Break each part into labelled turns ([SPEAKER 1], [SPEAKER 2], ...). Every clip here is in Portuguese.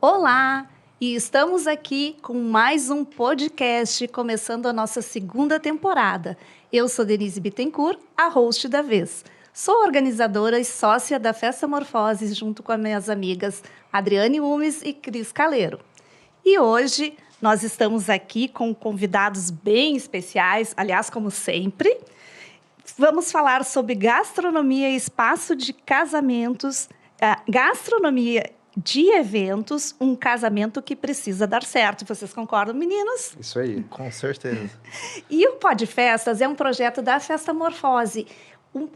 [SPEAKER 1] Olá! E estamos aqui com mais um podcast, começando a nossa segunda temporada. Eu sou Denise Bittencourt, a host da vez. Sou organizadora e sócia da Festa Morfose, junto com as minhas amigas Adriane Umes e Cris Caleiro. E hoje nós estamos aqui com convidados bem especiais, aliás, como sempre. Vamos falar sobre gastronomia e espaço de casamentos, gastronomia de eventos, um casamento que precisa dar certo. Vocês concordam, meninos?
[SPEAKER 2] Isso aí.
[SPEAKER 3] Com certeza.
[SPEAKER 1] E o Podfestas é um projeto da Festa Morfose, um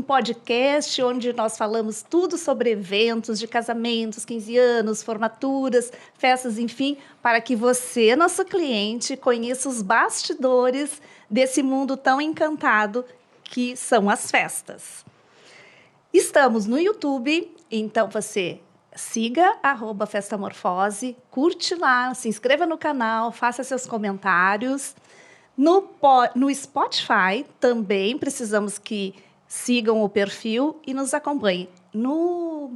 [SPEAKER 1] podcast onde nós falamos tudo sobre eventos de casamentos, 15 anos, formaturas, festas, enfim, para que você, nosso cliente, conheça os bastidores desse mundo tão encantado que são as festas. Estamos no YouTube, então você siga @festamorfose, curte lá, se inscreva no canal, faça seus comentários. No Spotify também precisamos que sigam o perfil e nos acompanhem. No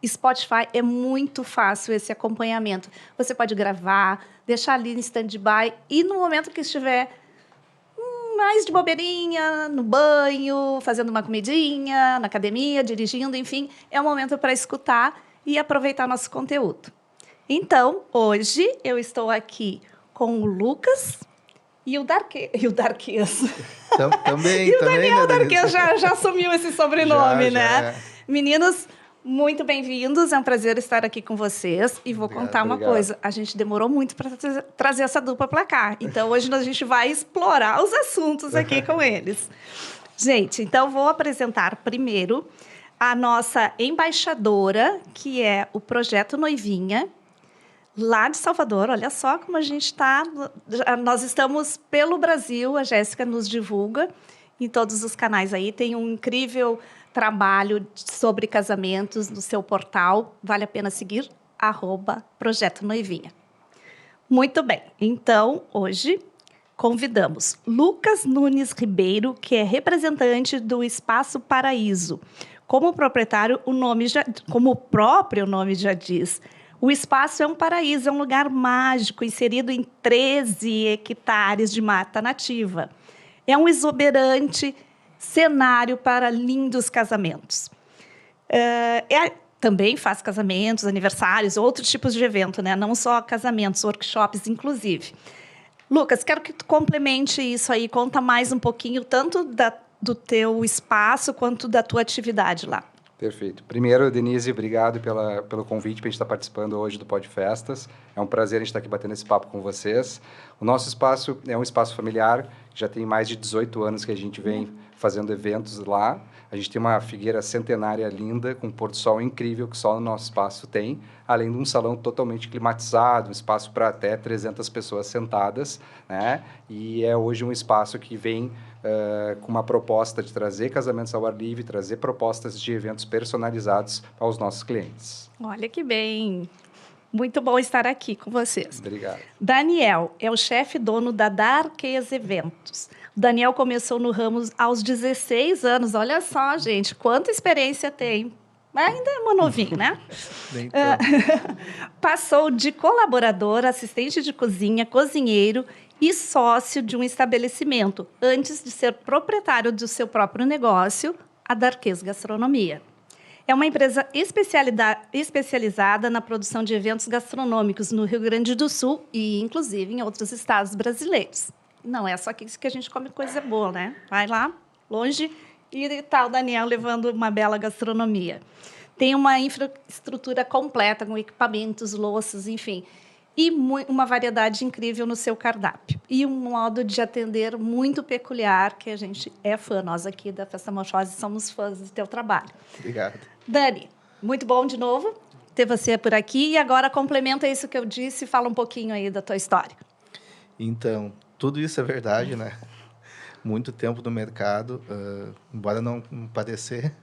[SPEAKER 1] Spotify é muito fácil esse acompanhamento. Você pode gravar, deixar ali no stand-by e no momento que estiver mais de bobeirinha, no banho, fazendo uma comidinha, na academia, dirigindo, enfim, é o momento para escutar e aproveitar nosso conteúdo. Então, hoje eu estou aqui com o Lucas e o Darquês.
[SPEAKER 3] Também,
[SPEAKER 1] E o
[SPEAKER 3] também,
[SPEAKER 1] Daniel
[SPEAKER 3] né,
[SPEAKER 1] Darquês
[SPEAKER 3] Denise?
[SPEAKER 1] já assumiu esse sobrenome,
[SPEAKER 3] Já,
[SPEAKER 1] né?
[SPEAKER 3] é.
[SPEAKER 1] Meninos, muito bem-vindos. É um prazer estar aqui com vocês. E vou contar uma coisa. A gente demorou muito para trazer essa dupla para cá. Então, hoje a gente vai explorar os assuntos aqui com eles. Gente, então vou apresentar primeiro a nossa embaixadora, que é o Projeto Noivinha, lá de Salvador. Olha só como a gente está. Nós estamos pelo Brasil, a Jéssica nos divulga em todos os canais aí. Tem um incrível trabalho sobre casamentos no seu portal. Vale a pena seguir, @Projeto Noivinha. Muito bem. Então, hoje convidamos Lucas Nunes Ribeiro, que é representante do Espaço Paraíso. Como proprietário, como o próprio nome já diz, o espaço é um paraíso, é um lugar mágico, inserido em 13 hectares de mata nativa. É um exuberante cenário para lindos casamentos. Também faz casamentos, aniversários, outros tipos de evento, né? Não só casamentos, workshops, inclusive. Lucas, quero que tu complemente isso aí, conta mais um pouquinho, tanto do teu espaço quanto da tua atividade lá.
[SPEAKER 2] Perfeito. Primeiro, Denise, obrigado pelo convite para a gente estar participando hoje do Podfestas. É um prazer a gente estar aqui batendo esse papo com vocês. O nosso espaço é um espaço familiar, já tem mais de 18 anos que a gente vem fazendo eventos lá. A gente tem uma figueira centenária linda, com um pôr do sol incrível que só no nosso espaço tem, além de um salão totalmente climatizado, um espaço para até 300 pessoas sentadas, né? E é hoje um espaço que vem com uma proposta de trazer casamentos ao ar livre, trazer propostas de eventos personalizados aos nossos clientes.
[SPEAKER 1] Olha que bem! Muito bom estar aqui com vocês.
[SPEAKER 2] Obrigado. Daniel
[SPEAKER 1] é o chefe dono da Darquês Eventos. O Daniel começou no ramo aos 16 anos. Olha só, gente, quanta experiência tem. Ainda é novinho, né? Passou de colaborador, assistente de cozinha, cozinheiro e sócio de um estabelecimento, antes de ser proprietário do seu próprio negócio, a Darquês Gastronomia. É uma empresa especializada na produção de eventos gastronômicos no Rio Grande do Sul e, inclusive, em outros estados brasileiros. Não é só aqui que a gente come coisa boa, né? Vai lá, longe, e está o Daniel levando uma bela gastronomia. Tem uma infraestrutura completa, com equipamentos, louças, enfim, e uma variedade incrível no seu cardápio. E um modo de atender muito peculiar, que a gente é fã. Nós aqui da Festa Morfose somos fãs do teu trabalho.
[SPEAKER 3] Obrigado.
[SPEAKER 1] Dani, muito bom de novo ter você por aqui. E agora complementa isso que eu disse e fala um pouquinho aí da tua história.
[SPEAKER 3] Então, tudo isso é verdade, né? Muito tempo no mercado, embora não parecer,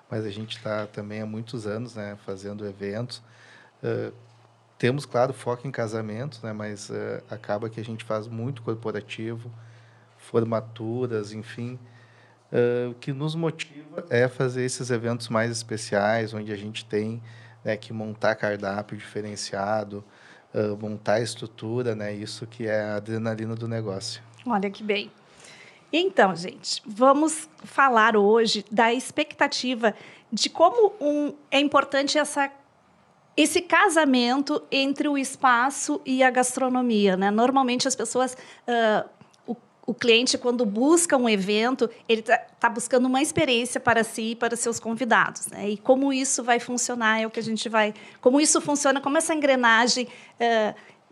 [SPEAKER 3] mas a gente está também há muitos anos, né, fazendo eventos. Temos, claro, foco em casamentos, né, mas acaba que a gente faz muito corporativo, formaturas, enfim. O que nos motiva é fazer esses eventos mais especiais, onde a gente tem né, que montar cardápio diferenciado, montar estrutura, né, isso que é a adrenalina do negócio.
[SPEAKER 1] Olha que bem. Então, gente, vamos falar hoje da expectativa de como é importante esse casamento entre o espaço e a gastronomia, né? Normalmente as pessoas, o cliente, quando busca um evento, ele tá buscando uma experiência para si e para seus convidados, né? E como isso vai funcionar é o que a gente vai... Como isso funciona, como essa engrenagem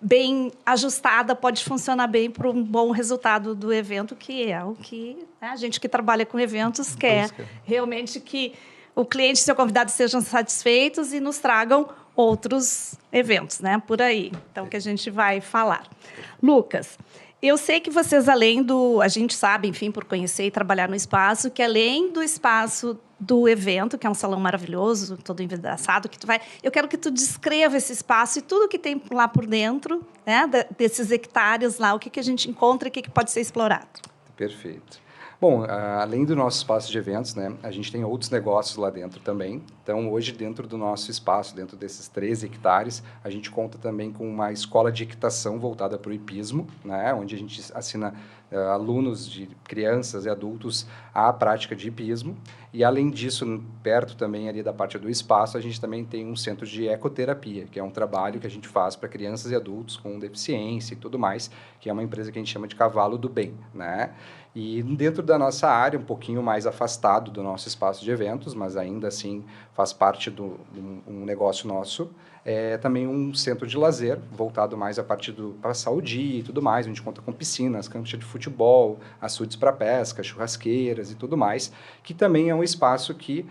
[SPEAKER 1] bem ajustada pode funcionar bem para um bom resultado do evento, que é o que, né, a gente que trabalha com eventos quer. Realmente que o cliente e seu convidado sejam satisfeitos e nos tragam outros eventos, né, por aí. Então, que a gente vai falar. Lucas, eu sei que vocês, além do... A gente sabe, enfim, por conhecer e trabalhar no espaço, que além do espaço do evento, que é um salão maravilhoso, todo envidraçado, que tu vai... Eu quero que tu descreva esse espaço e tudo que tem lá por dentro, né, desses hectares lá, o que a gente encontra e o que pode ser explorado.
[SPEAKER 2] Perfeito. Bom, além do nosso espaço de eventos, né, a gente tem outros negócios lá dentro também. Então, hoje, dentro do nosso espaço, dentro desses 13 hectares, a gente conta também com uma escola de equitação voltada para o hipismo, né, onde a gente assina alunos de crianças e adultos à prática de hipismo. E, além disso, perto também ali da parte do espaço, a gente também tem um centro de ecoterapia, que é um trabalho que a gente faz para crianças e adultos com deficiência e tudo mais, que é uma empresa que a gente chama de Cavalo do Bem, né? E dentro da nossa área, um pouquinho mais afastado do nosso espaço de eventos, mas ainda assim faz parte de um negócio nosso, é também um centro de lazer, voltado mais a partir para saúde e tudo mais. A gente conta com piscinas, campos de futebol, açudes para pesca, churrasqueiras e tudo mais, que também é um espaço que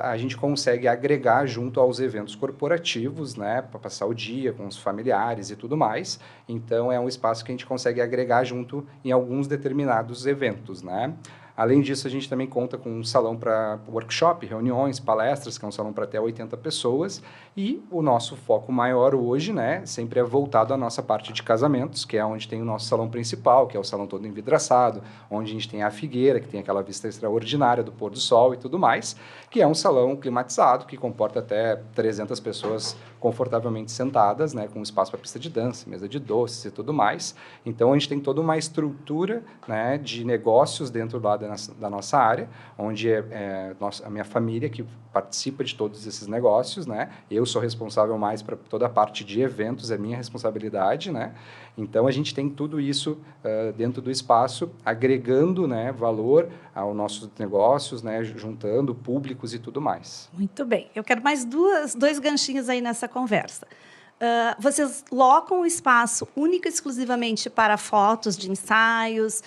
[SPEAKER 2] a gente consegue agregar junto aos eventos corporativos, né, para passar o dia com os familiares e tudo mais. Então, é um espaço que a gente consegue agregar junto em alguns determinados eventos, né? Além disso, a gente também conta com um salão para workshop, reuniões, palestras, que é um salão para até 80 pessoas. E o nosso foco maior hoje, né, sempre é voltado à nossa parte de casamentos, que é onde tem o nosso salão principal, que é o salão todo envidraçado, onde a gente tem a figueira, que tem aquela vista extraordinária do pôr do sol e tudo mais, que é um salão climatizado, que comporta até 300 pessoas confortavelmente sentadas, né, com espaço para pista de dança, mesa de doces e tudo mais. Então, a gente tem toda uma estrutura, né, de negócios dentro lá da nossa área, onde a minha família que participa de todos esses negócios, né? Eu sou responsável mais para toda a parte de eventos, é minha responsabilidade, né? Então, a gente tem tudo isso dentro do espaço, agregando, né, valor aos nossos negócios, né, juntando públicos e tudo mais.
[SPEAKER 1] Muito bem. Eu quero mais dois ganchinhos aí nessa conversa. Vocês locam o espaço única e exclusivamente para fotos de ensaios,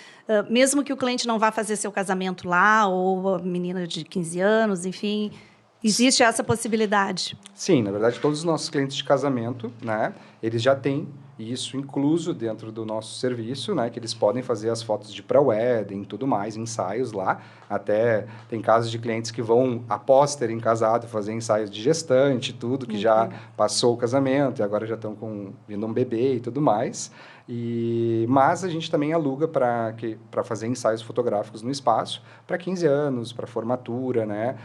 [SPEAKER 1] mesmo que o cliente não vá fazer seu casamento lá, ou a menina de 15 anos, enfim, existe essa possibilidade?
[SPEAKER 2] Sim, na verdade, todos os nossos clientes de casamento, né, eles já têm isso incluso dentro do nosso serviço, né, que eles podem fazer as fotos de pré-wedding, tudo mais, ensaios lá. Até tem casos de clientes que vão, após terem casado, fazer ensaios de gestante, tudo, que já passou o casamento e agora já estão vindo um bebê e tudo mais. Mas a gente também aluga para fazer ensaios fotográficos no espaço, para 15 anos, para formatura, né?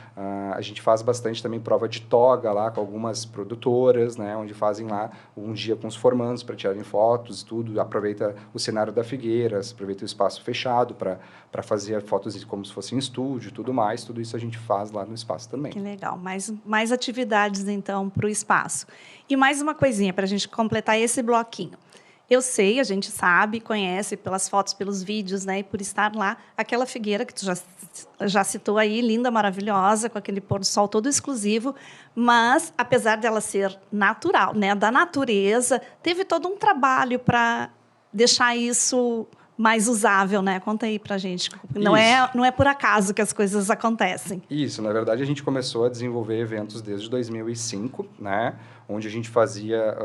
[SPEAKER 2] A gente faz bastante também prova de toga lá com algumas produtoras, né? Onde fazem lá um dia com os formandos para tirarem fotos e tudo. Aproveita o cenário da Figueira, aproveita o espaço fechado para fazer fotos como se fosse em estúdio e tudo mais. Tudo isso a gente faz lá no espaço também.
[SPEAKER 1] Que legal. Mais atividades, então, para o espaço. E mais uma coisinha para a gente completar esse bloquinho. Eu sei, a gente sabe, conhece pelas fotos, pelos vídeos, né, e por estar lá, aquela figueira que tu já citou aí, linda, maravilhosa, com aquele pôr do sol todo exclusivo, mas, apesar dela ser natural, né, da natureza, teve todo um trabalho para deixar isso mais usável, né? Conta aí pra gente. Não é por acaso que as coisas acontecem.
[SPEAKER 2] Isso, na verdade, a gente começou a desenvolver eventos desde 2005, né? Onde a gente fazia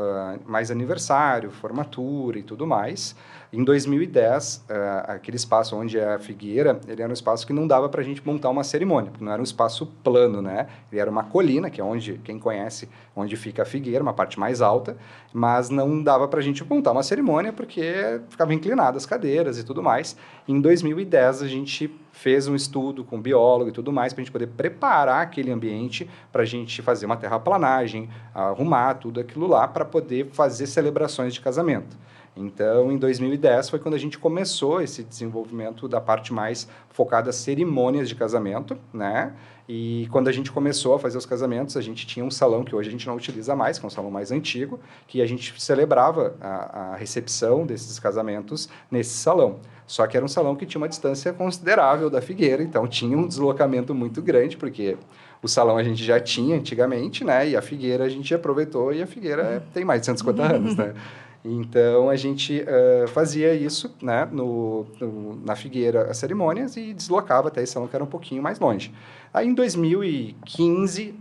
[SPEAKER 2] mais aniversário, formatura e tudo mais. Em 2010, aquele espaço onde é a Figueira, ele era um espaço que não dava para a gente montar uma cerimônia, porque não era um espaço plano, né? Ele era uma colina, que é onde, quem conhece, onde fica a Figueira, uma parte mais alta, mas não dava para a gente montar uma cerimônia porque ficava inclinada as cadeiras e tudo mais. Em 2010, a gente fez um estudo com biólogo e tudo mais para a gente poder preparar aquele ambiente para a gente fazer uma terraplanagem, arrumar tudo aquilo lá para poder fazer celebrações de casamento. Então, em 2010 foi quando a gente começou esse desenvolvimento da parte mais focada em cerimônias de casamento, né? E quando a gente começou a fazer os casamentos, a gente tinha um salão que hoje a gente não utiliza mais, que é um salão mais antigo, que a gente celebrava a recepção desses casamentos nesse salão. Só que era um salão que tinha uma distância considerável da Figueira, então tinha um deslocamento muito grande, porque o salão a gente já tinha antigamente, né? E a Figueira a gente aproveitou, e a Figueira tem mais de 150 anos, né? Então, a gente fazia isso, né, na Figueira, as cerimônias, e deslocava até esse salão que era um pouquinho mais longe. Aí, em 2015,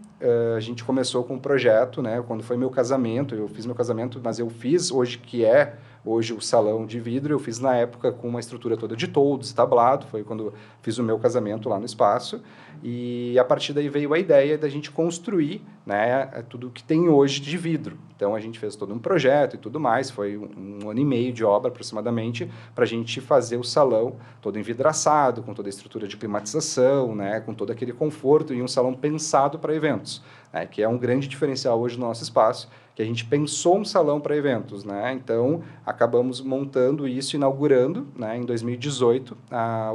[SPEAKER 2] a gente começou com um projeto, né, quando foi meu casamento, eu fiz meu casamento, mas eu fiz hoje o salão de vidro, eu fiz na época com uma estrutura toda de toldos, tablado, foi quando fiz o meu casamento lá no espaço, e a partir daí veio a ideia da gente construir, né, tudo que tem hoje de vidro. Então, a gente fez todo um projeto e tudo mais, foi um ano e meio de obra, aproximadamente, para a gente fazer o salão todo envidraçado, com toda a estrutura de climatização, né, com todo aquele conforto, e um salão pensado para eventos, né, que é um grande diferencial hoje no nosso espaço, que a gente pensou um salão para eventos, né? Então, acabamos montando isso, inaugurando, né, em 2018,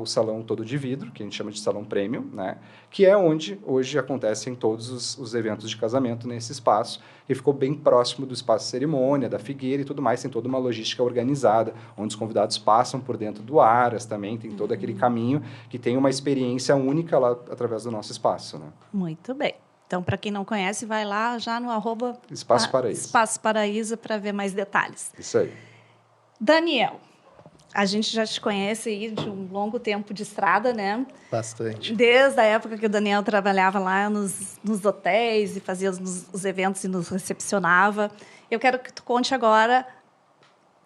[SPEAKER 2] o salão todo de vidro, que a gente chama de salão premium, né, que é onde hoje acontecem todos os eventos de casamento nesse espaço, e ficou bem próximo do espaço cerimônia, da Figueira e tudo mais, tem toda uma logística organizada, onde os convidados passam por dentro do Aras também, tem todo aquele caminho que tem uma experiência única lá através do nosso espaço, né?
[SPEAKER 1] Muito bem. Então, para quem não conhece, vai lá já no
[SPEAKER 2] Espaço Paraíso.
[SPEAKER 1] Espaço Paraíso para ver mais detalhes.
[SPEAKER 2] Isso aí.
[SPEAKER 1] Daniel, a gente já te conhece aí de um longo tempo de estrada, né?
[SPEAKER 3] Bastante.
[SPEAKER 1] Desde a época que o Daniel trabalhava lá nos hotéis e fazia os eventos e nos recepcionava. Eu quero que tu conte agora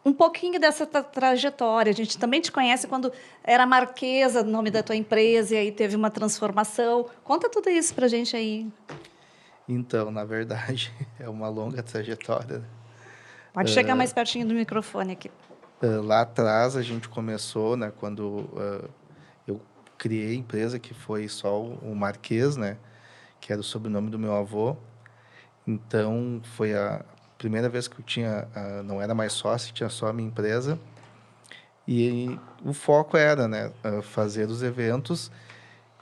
[SPEAKER 1] um pouquinho dessa trajetória. A gente também te conhece quando era Marquesa, o nome da tua empresa, e aí teve uma transformação. Conta tudo isso pra gente aí.
[SPEAKER 3] Então, na verdade, é uma longa trajetória.
[SPEAKER 1] Pode chegar mais pertinho do microfone aqui.
[SPEAKER 3] Lá atrás, a gente começou, né, quando eu criei a empresa, que foi só o Marquês, né, que era o sobrenome do meu avô. Então, foi a primeira vez que eu tinha, não era mais sócio, tinha só a minha empresa. E o foco era, né, fazer os eventos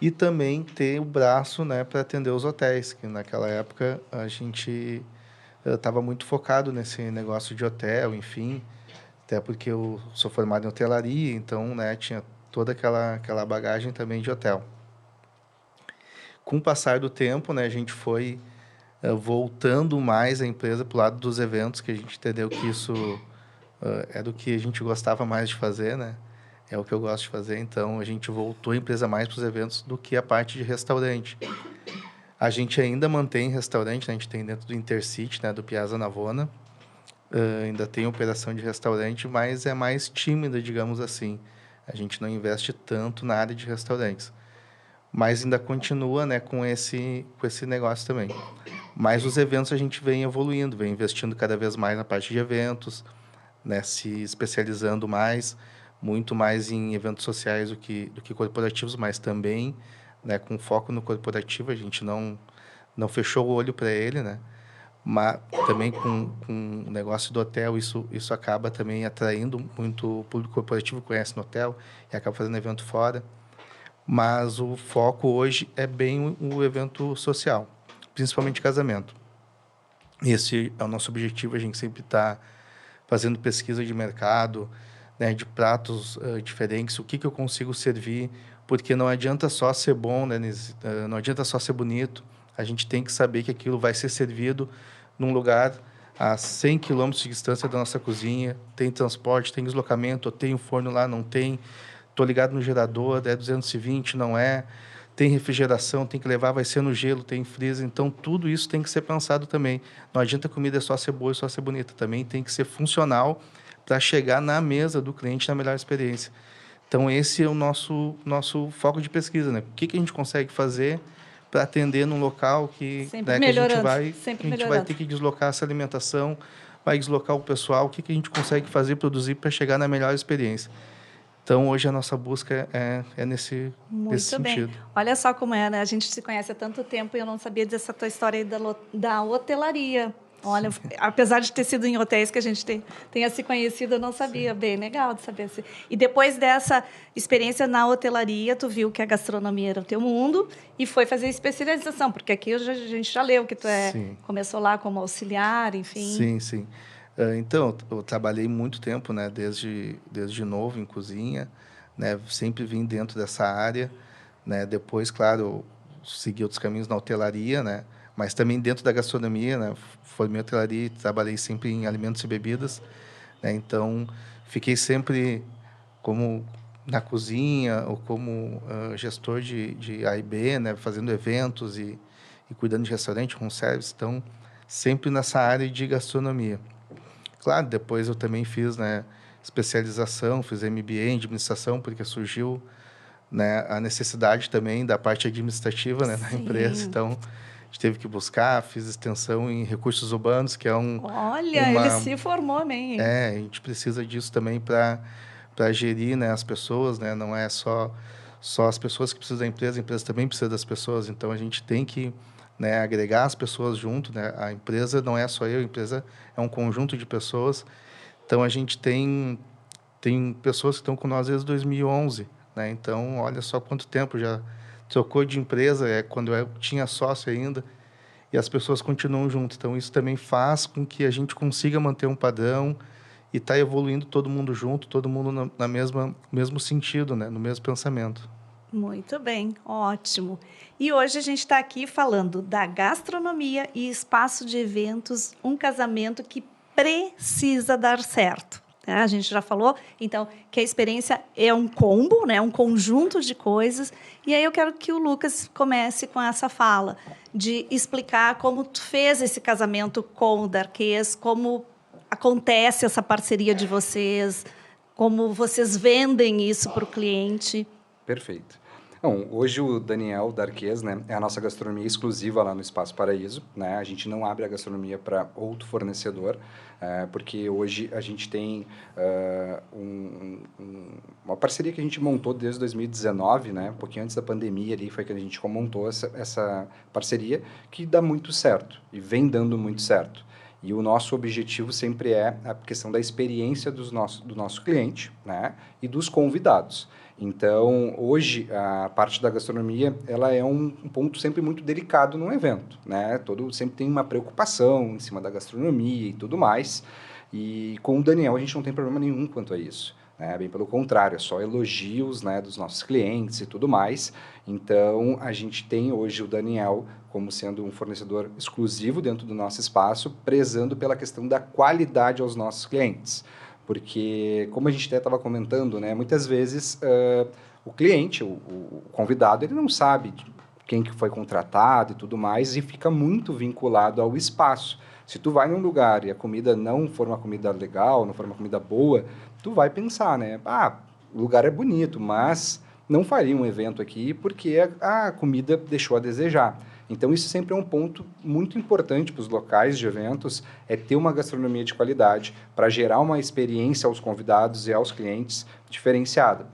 [SPEAKER 3] e também ter o braço, né, para atender os hotéis, que naquela época a gente estava muito focado nesse negócio de hotel, enfim, até porque eu sou formado em hotelaria, então, né, tinha toda aquela bagagem também de hotel. Com o passar do tempo, né, a gente foi voltando mais a empresa para o lado dos eventos, que a gente entendeu que isso era o que a gente gostava mais de fazer, né? É o que eu gosto de fazer, então a gente voltou a empresa mais para os eventos do que a parte de restaurante. A gente ainda mantém restaurante, né? A gente tem dentro do Intercity, né, do Piazza Navona, ainda tem operação de restaurante, mas é mais tímida, digamos assim. A gente não investe tanto na área de restaurantes. Mas ainda continua, né, com esse negócio também. Mas os eventos a gente vem evoluindo, vem investindo cada vez mais na parte de eventos, né, se especializando mais, muito mais em eventos sociais do que corporativos, mas também, né, com foco no corporativo. A gente não fechou o olho para ele, né? Mas também com o negócio do hotel, isso acaba também atraindo muito o público corporativo que conhece no hotel e acaba fazendo evento fora. Mas o foco hoje é bem o evento social, principalmente casamento. Esse é o nosso objetivo, a gente sempre está fazendo pesquisa de mercado, né, de pratos diferentes, o que eu consigo servir, porque não adianta só ser bom, né, não adianta só ser bonito, a gente tem que saber que aquilo vai ser servido num lugar a 100 quilômetros de distância da nossa cozinha, tem transporte, tem deslocamento, tem um forno lá, não tem, estou ligado no gerador, é 220, não é, tem refrigeração, tem que levar, vai ser no gelo, tem freezer, então tudo isso tem que ser pensado também. Não adianta a comida só ser boa e só ser bonita, também tem que ser funcional para chegar na mesa do cliente na melhor experiência. Então esse é o nosso foco de pesquisa, né? O que a gente consegue fazer para atender num local que, né, que a gente vai ter que deslocar essa alimentação, vai deslocar o pessoal, o que a gente consegue fazer, produzir para chegar na melhor experiência. Então, hoje a nossa busca é nesse sentido.
[SPEAKER 1] Olha só como é, né? A gente se conhece há tanto tempo e eu não sabia dessa tua história aí da hotelaria. Olha, apesar de ter sido em hotéis que a gente tenha se conhecido, eu não sabia. Sim. Bem legal de saber. Assim. E depois dessa experiência na hotelaria, tu viu que a gastronomia era o teu mundo e foi fazer especialização, porque aqui a gente já leu que tu começou lá como auxiliar, enfim.
[SPEAKER 3] Sim, sim. Então, eu trabalhei muito tempo, né, desde novo em cozinha, né, sempre vim dentro dessa área, né, depois, claro, eu segui outros caminhos na hotelaria, né, mas também dentro da gastronomia, né, formei hotelaria e trabalhei sempre em alimentos e bebidas, né, então fiquei sempre como na cozinha ou como gestor de A e B, né, fazendo eventos e cuidando de restaurante com service, então sempre nessa área de gastronomia. Claro, depois eu também fiz, né, especialização, fiz MBA em administração, porque surgiu, né, a necessidade também da parte administrativa, né, na empresa. Então, a gente teve que buscar, fiz extensão em recursos urbanos, que é
[SPEAKER 1] Olha, ele se formou, né?
[SPEAKER 3] A gente precisa disso também para gerir, né, as pessoas, né, não é só as pessoas que precisam da empresa, a empresa também precisa das pessoas, então a gente tem que, né, agregar as pessoas junto, né? A empresa não é só eu, a empresa é um conjunto de pessoas. Então a gente tem pessoas que estão com nós desde 2011, né? Então olha só quanto tempo já trocou de empresa, quando eu tinha sócio ainda, e as pessoas continuam junto. Então isso também faz com que a gente consiga manter um padrão e tá evoluindo todo mundo junto, todo mundo na mesmo sentido, né? No mesmo pensamento.
[SPEAKER 1] Muito bem, ótimo. E hoje a gente está aqui falando da gastronomia e espaço de eventos, um casamento que precisa dar certo. A gente já falou, então, que a experiência é um combo, né? Um conjunto de coisas. E aí eu quero que o Lucas comece com essa fala, de explicar como tu fez esse casamento com o Darquês, como acontece essa parceria de vocês, como vocês vendem isso para o cliente.
[SPEAKER 2] Perfeito. Bom, hoje o Daniel Darquês, né, é a nossa gastronomia exclusiva lá no Espaço Paraíso, né? A gente não abre a gastronomia para outro fornecedor, porque hoje a gente tem uma parceria que a gente montou desde 2019, né? Um pouquinho antes da pandemia ali foi que a gente montou essa parceria que dá muito certo e vem dando muito certo. E o nosso objetivo sempre é a questão da experiência do nosso cliente, né, e dos convidados. Então, hoje, a parte da gastronomia, ela é um ponto sempre muito delicado num evento, né? Sempre tem uma preocupação em cima da gastronomia e tudo mais. E com o Daniel, a gente não tem problema nenhum quanto a isso, né? Bem pelo contrário, é só elogios, né, dos nossos clientes e tudo mais. Então, a gente tem hoje o Daniel como sendo um fornecedor exclusivo dentro do nosso espaço, prezando pela questão da qualidade aos nossos clientes. Porque, como a gente até estava comentando, né, muitas vezes o cliente, o convidado, ele não sabe quem que foi contratado e tudo mais, e fica muito vinculado ao espaço. Se tu vai num lugar e a comida não for uma comida legal, não for uma comida boa, tu vai pensar, né? O lugar é bonito, mas não faria um evento aqui porque a comida deixou a desejar. Então, isso sempre é um ponto muito importante para os locais de eventos, é ter uma gastronomia de qualidade para gerar uma experiência aos convidados e aos clientes diferenciada.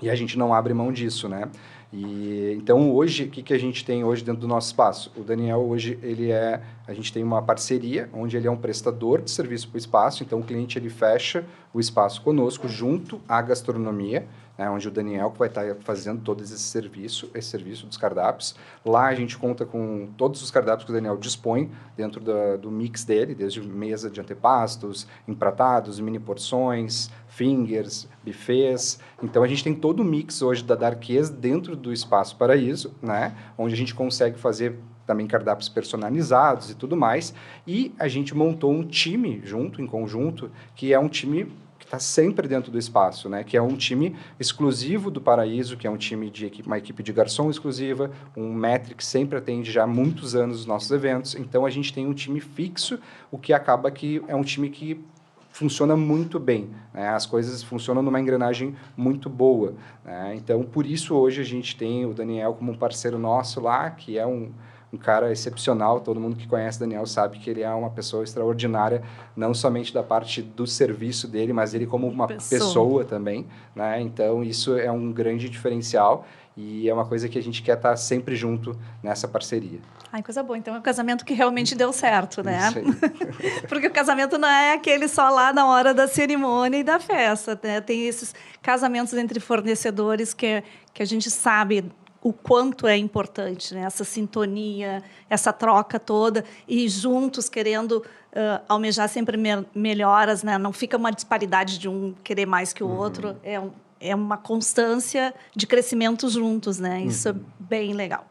[SPEAKER 2] E a gente não abre mão disso, né? Então, hoje, o que a gente tem hoje dentro do nosso espaço? O Daniel, hoje, a gente tem uma parceria, onde ele é um prestador de serviço para o espaço, então o cliente ele fecha o espaço conosco, junto à gastronomia, né, onde o Daniel vai estar fazendo todo esse serviço dos cardápios. Lá a gente conta com todos os cardápios que o Daniel dispõe dentro do mix dele, desde mesa de antepastos, empratados, mini porções, fingers, buffets. Então a gente tem todo o mix hoje da Darquês dentro do Espaço Paraíso, né, onde a gente consegue fazer também cardápios personalizados e tudo mais. E a gente montou um time em conjunto, que é um time que está sempre dentro do espaço, né? Que é um time exclusivo do Paraíso, que é um time uma equipe de garçom exclusiva, um maître que sempre atende já há muitos anos os nossos eventos. Então, a gente tem um time fixo, o que acaba que é um time que funciona muito bem, né? As coisas funcionam numa engrenagem muito boa, né? Então, por isso, hoje, a gente tem o Daniel como um parceiro nosso lá, que é um um cara excepcional. Todo mundo que conhece o Daniel sabe que ele é uma pessoa extraordinária, não somente da parte do serviço dele, mas ele como uma pessoa também, né? Então, isso é um grande diferencial e é uma coisa que a gente quer estar sempre junto nessa parceria.
[SPEAKER 1] Ai, coisa boa. Então, é um casamento que realmente deu certo, né?
[SPEAKER 2] Isso aí.
[SPEAKER 1] Porque o casamento não é aquele só lá na hora da cerimônia e da festa, né? Tem esses casamentos entre fornecedores que a gente sabe o quanto é importante, né? Essa sintonia, essa troca toda, e juntos querendo almejar sempre melhoras, né? Não fica uma disparidade de um querer mais que o outro, é uma constância de crescimento juntos, né? Isso é bem legal.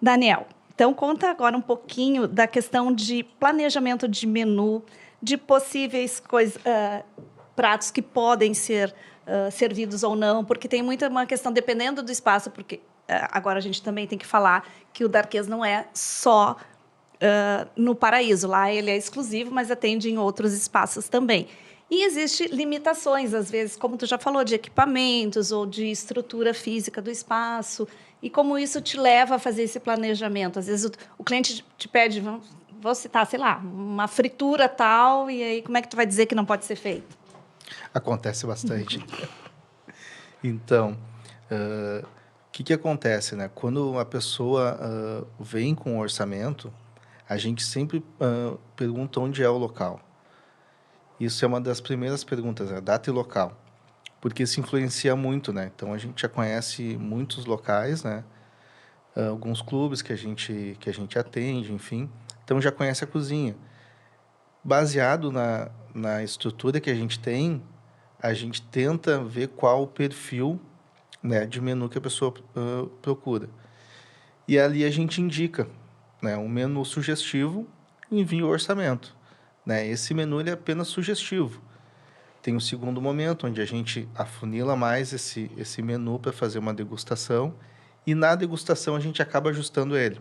[SPEAKER 1] Daniel, então conta agora um pouquinho da questão de planejamento de menu, de possíveis pratos que podem ser servidos ou não, porque tem uma questão, dependendo do espaço, porque agora a gente também tem que falar que o Darquês não é só no Paraíso, lá ele é exclusivo, mas atende em outros espaços também. E existem limitações, às vezes, como tu já falou, de equipamentos ou de estrutura física do espaço, e como isso te leva a fazer esse planejamento. Às vezes o cliente te pede, vou citar, sei lá, uma fritura tal, e aí como é que tu vai dizer que não pode ser feito?
[SPEAKER 3] Acontece bastante. Então, o que acontece, né? Quando a pessoa vem com um orçamento, a gente sempre pergunta onde é o local. Isso é uma das primeiras perguntas, a data e local, porque isso influencia muito, né? Então, a gente já conhece muitos locais, né? Alguns clubes que a gente atende, enfim. Então, já conhece a cozinha. Baseado na estrutura que a gente tem, a gente tenta ver qual o perfil, né, de menu que a pessoa procura. E ali a gente indica, né, um menu sugestivo e envia o orçamento. Né? Esse menu ele é apenas sugestivo. Tem um segundo momento, onde a gente afunila mais esse menu para fazer uma degustação, e na degustação a gente acaba ajustando ele.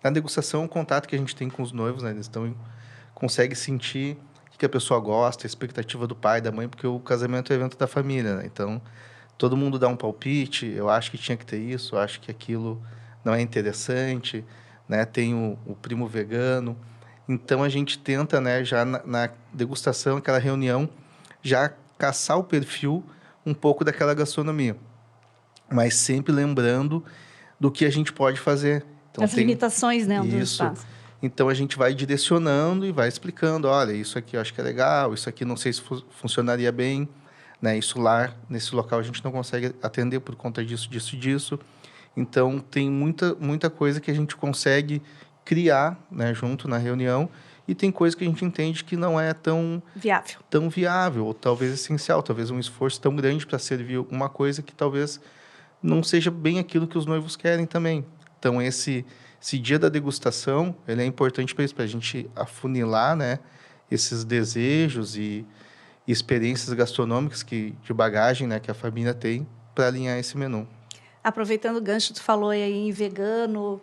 [SPEAKER 3] Na degustação, o contato que a gente tem com os noivos, né, eles conseguem sentir o que a pessoa gosta, a expectativa do pai, da mãe, porque o casamento é evento da família, né? Então, todo mundo dá um palpite, eu acho que tinha que ter isso, eu acho que aquilo não é interessante, né? Tem o primo vegano. Então, a gente tenta, né, já na degustação, aquela reunião, já caçar o perfil um pouco daquela gastronomia. Mas sempre lembrando do que a gente pode fazer. Então,
[SPEAKER 1] as limitações, né, do espaço.
[SPEAKER 3] Então, a gente vai direcionando e vai explicando, olha, isso aqui eu acho que é legal, isso aqui não sei se funcionaria bem, né? Isso lá, nesse local, a gente não consegue atender por conta disso, disso e disso. Então, tem muita coisa que a gente consegue criar, né, junto na reunião, e tem coisa que a gente entende que não é tão viável, ou talvez essencial, talvez um esforço tão grande para servir uma coisa que talvez não seja bem aquilo que os noivos querem também. Então, esse dia da degustação, ele é importante para isso, para a gente afunilar, né, esses desejos e experiências gastronômicas de bagagem, né, que a família tem para alinhar esse menu.
[SPEAKER 1] Aproveitando o gancho, tu falou aí em vegano,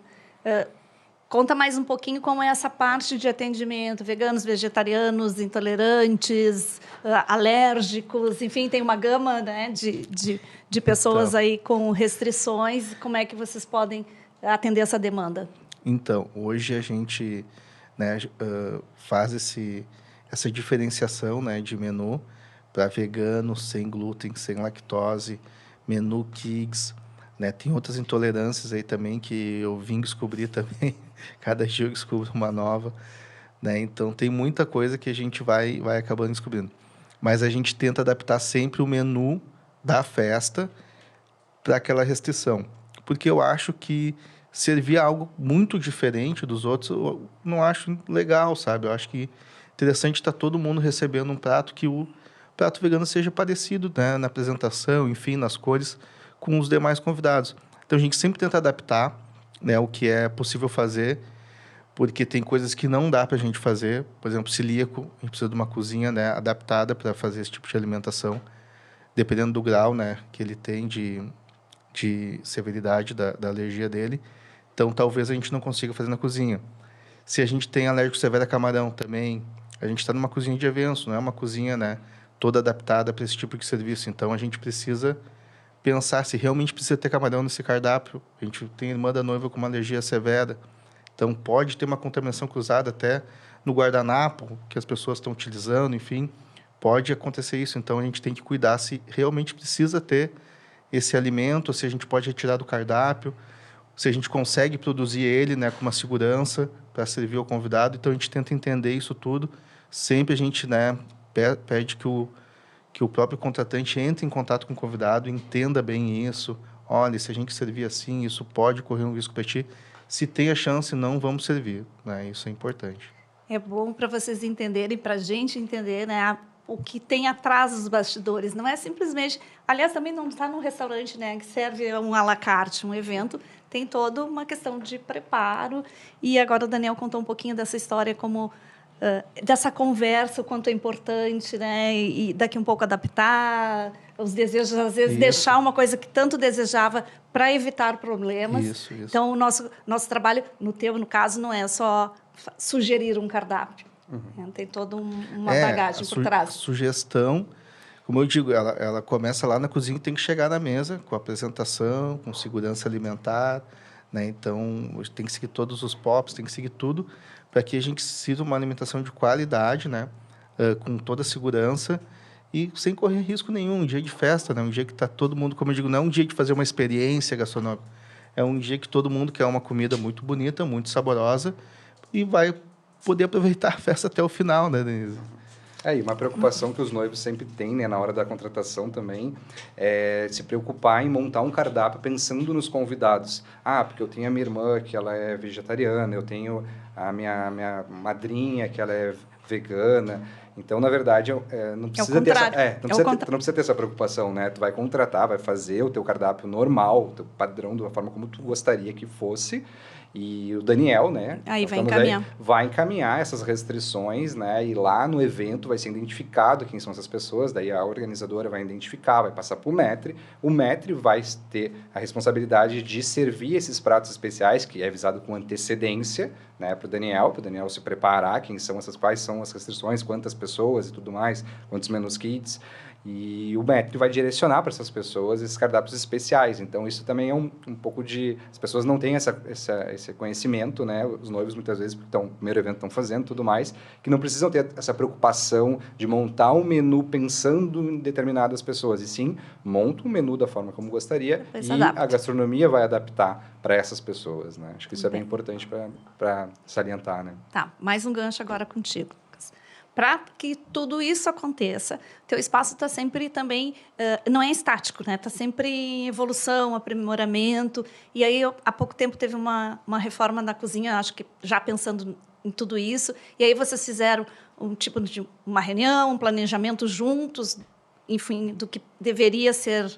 [SPEAKER 1] conta mais um pouquinho como é essa parte de atendimento, veganos, vegetarianos, intolerantes, alérgicos, enfim, tem uma gama, né, de pessoas então, aí com restrições. Como é que vocês podem atender essa demanda?
[SPEAKER 3] Então, hoje a gente, né, faz essa diferenciação, né, de menu para vegano, sem glúten, sem lactose, menu kids, né? Tem outras intolerâncias aí também que eu vim descobrir também. Cada dia eu descubro uma nova, né? Então, tem muita coisa que a gente vai acabando descobrindo. Mas a gente tenta adaptar sempre o menu da festa para aquela restrição. Porque eu acho que servir algo muito diferente dos outros, eu não acho legal, sabe? Eu acho que interessante estar todo mundo recebendo um prato que o prato vegano seja parecido, né? Na apresentação, enfim, nas cores, com os demais convidados. Então, a gente sempre tenta adaptar, né, o que é possível fazer, porque tem coisas que não dá para a gente fazer. Por exemplo, celíaco, a gente precisa de uma cozinha, né, adaptada para fazer esse tipo de alimentação, dependendo do grau, né, que ele tem de severidade da alergia dele. Então, talvez a gente não consiga fazer na cozinha. Se a gente tem alérgico severo a camarão também, a gente está numa cozinha de eventos, não é uma cozinha, né, toda adaptada para esse tipo de serviço. Então, a gente precisa pensar se realmente precisa ter camarão nesse cardápio. A gente tem irmã da noiva com uma alergia severa. Então, pode ter uma contaminação cruzada até no guardanapo que as pessoas estão utilizando, enfim, pode acontecer isso. Então, a gente tem que cuidar se realmente precisa ter esse alimento, se a gente pode retirar do cardápio, se a gente consegue produzir ele, né, com uma segurança para servir ao convidado. Então, a gente tenta entender isso tudo. Sempre a gente, né, pede que o próprio contratante entre em contato com o convidado, entenda bem isso. Olha, se a gente servir assim, isso pode correr um risco para ti. Se tem a chance, não vamos servir, né? Isso é importante.
[SPEAKER 1] É bom para vocês entenderem, para a gente entender, né, o que tem atrás dos bastidores. Não é simplesmente... Aliás, também não está num restaurante, né, que serve um à la carte, um evento. Tem toda uma questão de preparo. E agora o Daniel contou um pouquinho dessa história, como dessa conversa, o quanto é importante, né? E daqui um pouco adaptar os desejos, às vezes deixar uma coisa que tanto desejava para evitar problemas.
[SPEAKER 3] Isso.
[SPEAKER 1] Então, o nosso trabalho, no caso, não é só sugerir um cardápio. Tem toda uma bagagem por trás.
[SPEAKER 3] A sugestão, como eu digo, ela começa lá na cozinha e tem que chegar na mesa com apresentação, com segurança alimentar, né? Então, tem que seguir todos os POPs, tem que seguir tudo para que a gente sirva uma alimentação de qualidade, né? Com toda a segurança e sem correr risco nenhum. Um dia de festa, né? Um dia que está todo mundo, como eu digo, não é um dia de fazer uma experiência gastronômica. É um dia que todo mundo quer uma comida muito bonita, muito saborosa e vai poder aproveitar a festa até o final, né, Denise?
[SPEAKER 2] E uma preocupação que os noivos sempre têm, né, na hora da contratação também, é se preocupar em montar um cardápio pensando nos convidados. Porque eu tenho a minha irmã, que ela é vegetariana, eu tenho a minha madrinha, que ela é vegana. Então, na verdade, não precisa não precisa ter essa preocupação, né? Tu vai contratar, vai fazer o teu cardápio normal, o teu padrão, da forma como tu gostaria que fosse. E o Daniel, né?
[SPEAKER 1] Vai
[SPEAKER 2] encaminhar essas restrições, né? E lá no evento vai ser identificado quem são essas pessoas, daí a organizadora vai identificar, vai passar para o maître. O maître vai ter a responsabilidade de servir esses pratos especiais, que é avisado com antecedência, né? Para o Daniel se preparar, quais são as restrições, quantas pessoas e tudo mais, quantos menus kits. E o maître vai direcionar para essas pessoas esses cardápios especiais. Então, isso também é um pouco de... As pessoas não têm esse conhecimento, né? Os noivos, muitas vezes, porque o primeiro evento estão fazendo tudo mais, que não precisam ter essa preocupação de montar um menu pensando em determinadas pessoas. E sim, monta um menu da forma como gostaria a gastronomia vai adaptar para essas pessoas, né? Acho que isso é bem importante para salientar, né?
[SPEAKER 1] Tá, mais um gancho agora contigo. Para que tudo isso aconteça, teu espaço está sempre também, não é estático, né? Está sempre em evolução, aprimoramento. E aí, há pouco tempo, teve uma reforma na cozinha, acho que já pensando em tudo isso. E aí, vocês fizeram um tipo de uma reunião, um planejamento juntos, enfim, do que deveria ser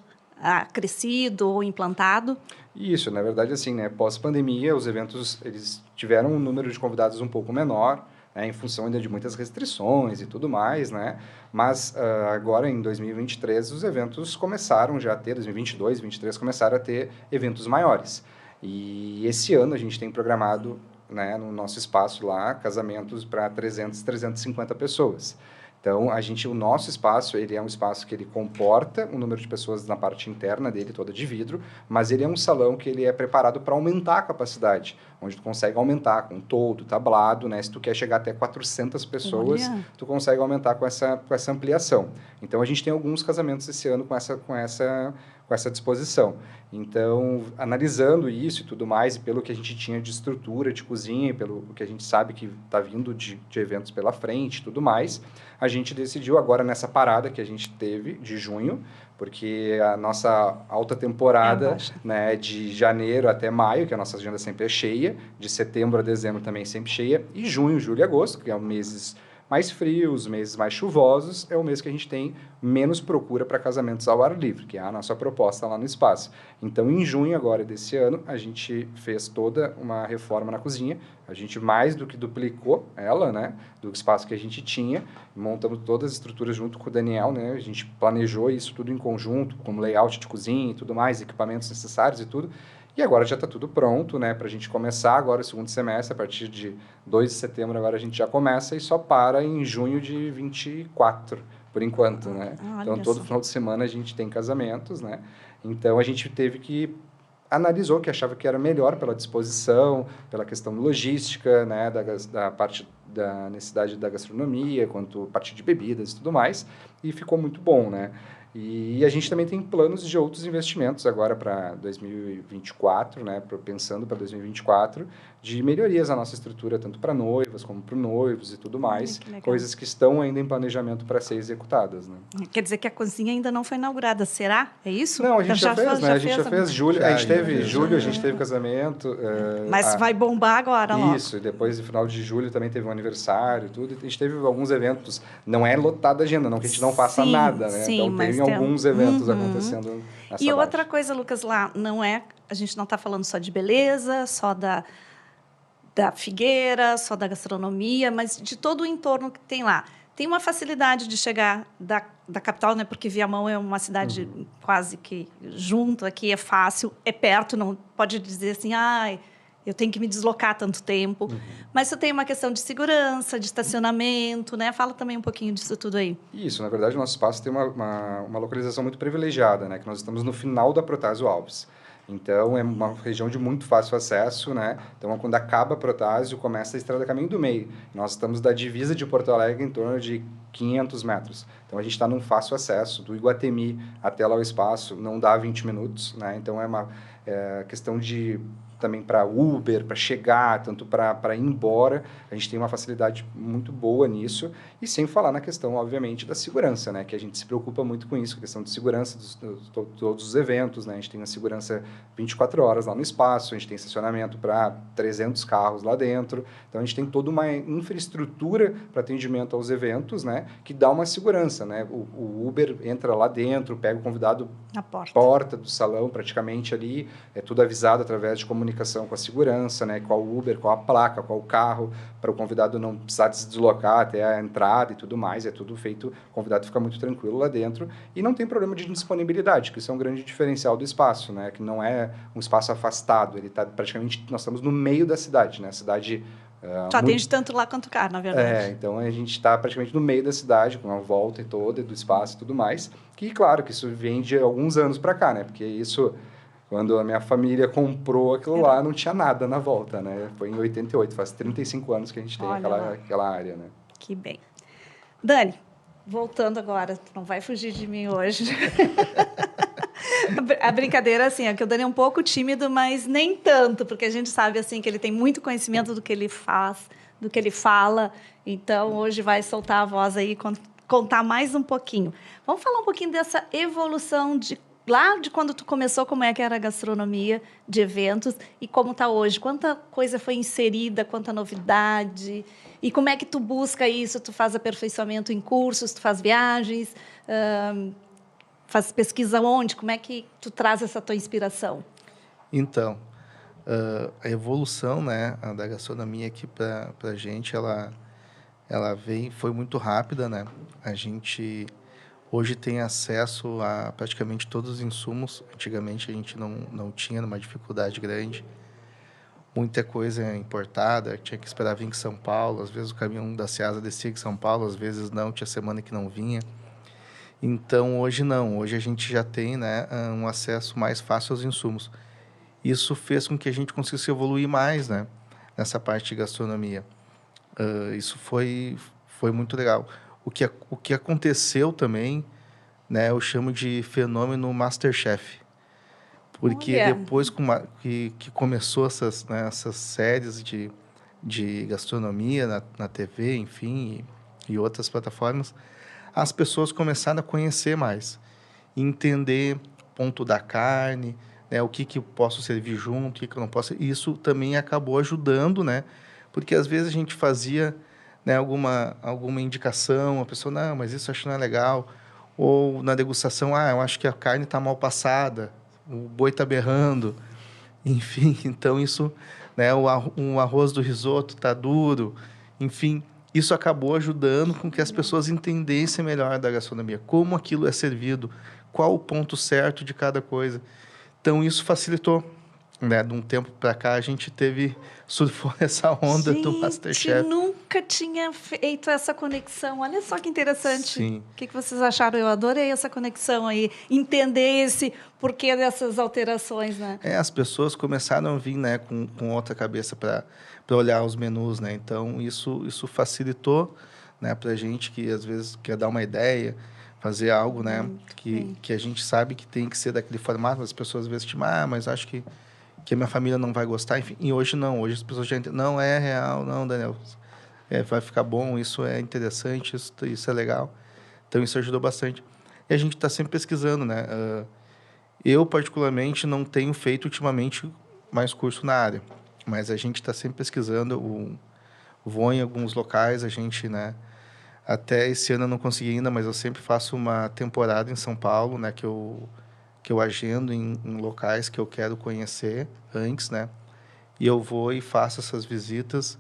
[SPEAKER 1] crescido ou implantado.
[SPEAKER 2] Isso, na verdade, assim, né? Pós-pandemia, os eventos eles tiveram um número de convidados um pouco menor, em função ainda de muitas restrições e tudo mais, né? Mas agora, em 2023, os eventos começaram já a ter, 2022, 2023, começaram a ter eventos maiores. E esse ano a gente tem programado, né, no nosso espaço lá, casamentos para 300, 350 pessoas. Então, o nosso espaço, ele é um espaço que ele comporta um número de pessoas na parte interna dele, toda de vidro, mas ele é um salão que ele é preparado para aumentar a capacidade, onde tu consegue aumentar com toldo, tablado, né? Se tu quer chegar até 400 pessoas, tu consegue aumentar com essa ampliação. Então, a gente tem alguns casamentos esse ano com essa disposição. Então, analisando isso e tudo mais, e pelo que a gente tinha de estrutura de cozinha, pelo que a gente sabe que está vindo de eventos pela frente e tudo mais, a gente decidiu agora nessa parada que a gente teve de junho, porque a nossa alta temporada, né, de janeiro até maio, que a nossa agenda sempre é cheia, de setembro a dezembro também sempre cheia, e junho, julho e agosto, que é meses mais frios, meses mais chuvosos, é o mês que a gente tem menos procura para casamentos ao ar livre, que é a nossa proposta lá no espaço. Então, em junho agora desse ano, a gente fez toda uma reforma na cozinha, a gente mais do que duplicou ela, né, do espaço que a gente tinha, montamos todas as estruturas junto com o Daniel, né, a gente planejou isso tudo em conjunto, como layout de cozinha e tudo mais, equipamentos necessários e tudo. E agora já está tudo pronto, né, para a gente começar agora o segundo semestre, a partir de 2 de setembro agora a gente já começa e só para em junho de 24, por enquanto, né? Então, todo final de semana a gente tem casamentos, né? Então, a gente teve que analisou que achava que era melhor pela disposição, pela questão logística, né, da parte da necessidade da gastronomia, quanto parte de bebidas e tudo mais, e ficou muito bom, né? E a gente também tem planos de outros investimentos agora para 2024, né, pensando para 2024, de melhorias na nossa estrutura, tanto para noivas como para noivos e tudo mais, coisas que estão ainda em planejamento para ser executadas, né?
[SPEAKER 1] Quer dizer que a cozinha ainda não foi inaugurada, será? É isso?
[SPEAKER 2] Não, a gente já fez, né? A gente já fez julho, a gente teve julho, a gente teve casamento.
[SPEAKER 1] Mas vai bombar agora, logo.
[SPEAKER 2] Isso, e depois, no final de julho, também teve um aniversário e tudo. A gente teve alguns eventos, não é lotada a agenda, não que a gente não faça nada, né?
[SPEAKER 1] Sim,
[SPEAKER 2] então, tem alguns eventos acontecendo nessa
[SPEAKER 1] E outra
[SPEAKER 2] parte.
[SPEAKER 1] coisa, Lucas, lá, a gente não está falando só de beleza, só da figueira, só da gastronomia, mas de todo o entorno que tem lá. Tem uma facilidade de chegar da capital, né? Porque Viamão é uma cidade quase que junto aqui, é fácil, é perto, não pode dizer assim, eu tenho que me deslocar tanto tempo. Mas você tem uma questão de segurança, de estacionamento, né? Fala também um pouquinho disso tudo aí.
[SPEAKER 2] Isso, na verdade, o nosso espaço tem uma localização muito privilegiada, né? Que nós estamos no final da Protásio Alves. Então, é uma região de muito fácil acesso, né? Então, quando acaba a Protásio, começa a Estrada Caminho do Meio. Nós estamos da divisa de Porto Alegre em torno de 500 metros. Então, a gente está num fácil acesso. Do Iguatemi até lá o espaço não dá 20 minutos, né? Então, é uma questão de também para Uber, para chegar, tanto para ir embora. A gente tem uma facilidade muito boa nisso. E sem falar na questão, obviamente, da segurança, né? Que a gente se preocupa muito com isso, a questão de segurança de todos os eventos, né? A gente tem a segurança 24 horas lá no espaço, a gente tem estacionamento para 300 carros lá dentro. Então, a gente tem toda uma infraestrutura para atendimento aos eventos, né? Que dá uma segurança, né? O Uber entra lá dentro, pega o convidado
[SPEAKER 1] na
[SPEAKER 2] porta do salão, praticamente ali, é tudo avisado através de comunicação com a segurança, né? Qual o Uber, qual a placa, qual o carro, para o convidado não precisar se deslocar até a entrada e tudo mais, é tudo feito, o convidado fica muito tranquilo lá dentro e não tem problema de disponibilidade, que isso é um grande diferencial do espaço, né? Que não é um espaço afastado, ele está praticamente, nós estamos no meio da cidade, né? A cidade
[SPEAKER 1] tu atende tanto lá quanto cá, na verdade.
[SPEAKER 2] Então a gente está praticamente no meio da cidade, com a volta toda do espaço e tudo mais. Que, claro, que isso vem de alguns anos para cá, né? Porque isso, quando a minha família comprou aquilo lá, não tinha nada na volta, né? Foi em 88, faz 35 anos que a gente tem aquela área, né?
[SPEAKER 1] Que bem. Dani, voltando agora, tu não vai fugir de mim hoje. A brincadeira, assim, é que o Dani é um pouco tímido, mas nem tanto, porque a gente sabe, assim, que ele tem muito conhecimento do que ele faz, do que ele fala. Então, hoje vai soltar a voz aí, contar mais um pouquinho. Vamos falar um pouquinho dessa evolução lá de quando tu começou, como é que era a gastronomia de eventos e como está hoje. Quanta coisa foi inserida, quanta novidade. E como é que tu busca isso? Tu faz aperfeiçoamento em cursos, tu faz viagens... Faz pesquisa onde? Como é que tu traz essa tua inspiração?
[SPEAKER 3] Então, a evolução, né, da gastronomia aqui para a gente, ela foi muito rápida, né? A gente hoje tem acesso a praticamente todos os insumos. Antigamente a gente não tinha, uma dificuldade grande. Muita coisa importada, tinha que esperar vir em São Paulo. Às vezes o caminhão da Ceasa descia em São Paulo, às vezes não, tinha semana que não vinha. Então, hoje não. Hoje a gente já tem, né, um acesso mais fácil aos insumos. Isso fez com que a gente conseguisse evoluir mais, né, nessa parte de gastronomia. Isso foi muito legal. O que aconteceu também, né, eu chamo de fenômeno MasterChef. Porque depois que começou essas séries de gastronomia na TV, enfim, e outras plataformas, as pessoas começaram a conhecer mais, entender o ponto da carne, né, o que eu posso servir junto, o que eu não posso. Isso também acabou ajudando, né, porque às vezes a gente fazia, né, alguma indicação, a pessoa, não, mas isso eu acho que não é legal, ou na degustação, eu acho que a carne está mal passada, o boi está berrando, enfim, então isso, né, o arroz do risoto está duro, enfim. Isso acabou ajudando com que as pessoas entendessem melhor da gastronomia, como aquilo é servido, qual o ponto certo de cada coisa. Então, isso facilitou, né? De um tempo para cá, a gente surfou essa onda do MasterChef.
[SPEAKER 1] nunca tinha feito essa conexão. Olha só que interessante.
[SPEAKER 3] Sim.
[SPEAKER 1] O que vocês acharam? Eu adorei essa conexão aí. Entender esse porquê dessas alterações, né?
[SPEAKER 3] As pessoas começaram a vir, né, com outra cabeça para olhar os menus, né? Então, isso facilitou, né, para a gente que, às vezes, quer dar uma ideia, fazer algo, né, que a gente sabe que tem que ser daquele formato. As pessoas, às vezes, mas acho que a minha família não vai gostar. Enfim, e hoje não. Hoje as pessoas já entendem. Não, é real. Não, Daniel. Vai ficar bom. Isso é interessante. Isso é legal. Então, isso ajudou bastante. E a gente está sempre pesquisando, né? Eu, particularmente, não tenho feito ultimamente mais curso na área. Mas a gente está sempre pesquisando. Vou em alguns locais. A gente, né? Até esse ano eu não consegui ainda, mas eu sempre faço uma temporada em São Paulo, né? Que eu agendo em locais que eu quero conhecer antes, né? E eu vou e faço essas visitas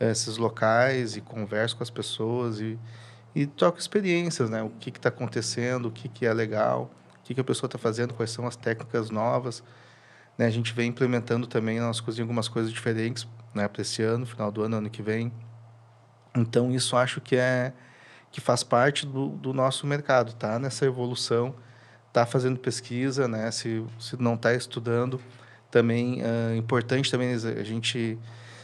[SPEAKER 3] a esses locais e converso com as pessoas e troco experiências, né? O que está acontecendo, o que é legal, o que a pessoa está fazendo, quais são as técnicas novas, né? A gente vem implementando também na nossa cozinha algumas coisas diferentes, né? Para esse ano, final do ano que vem. Então, isso acho que faz parte do nosso mercado, tá? Nessa evolução, tá fazendo pesquisa, né? Se não está estudando, também é importante também a gente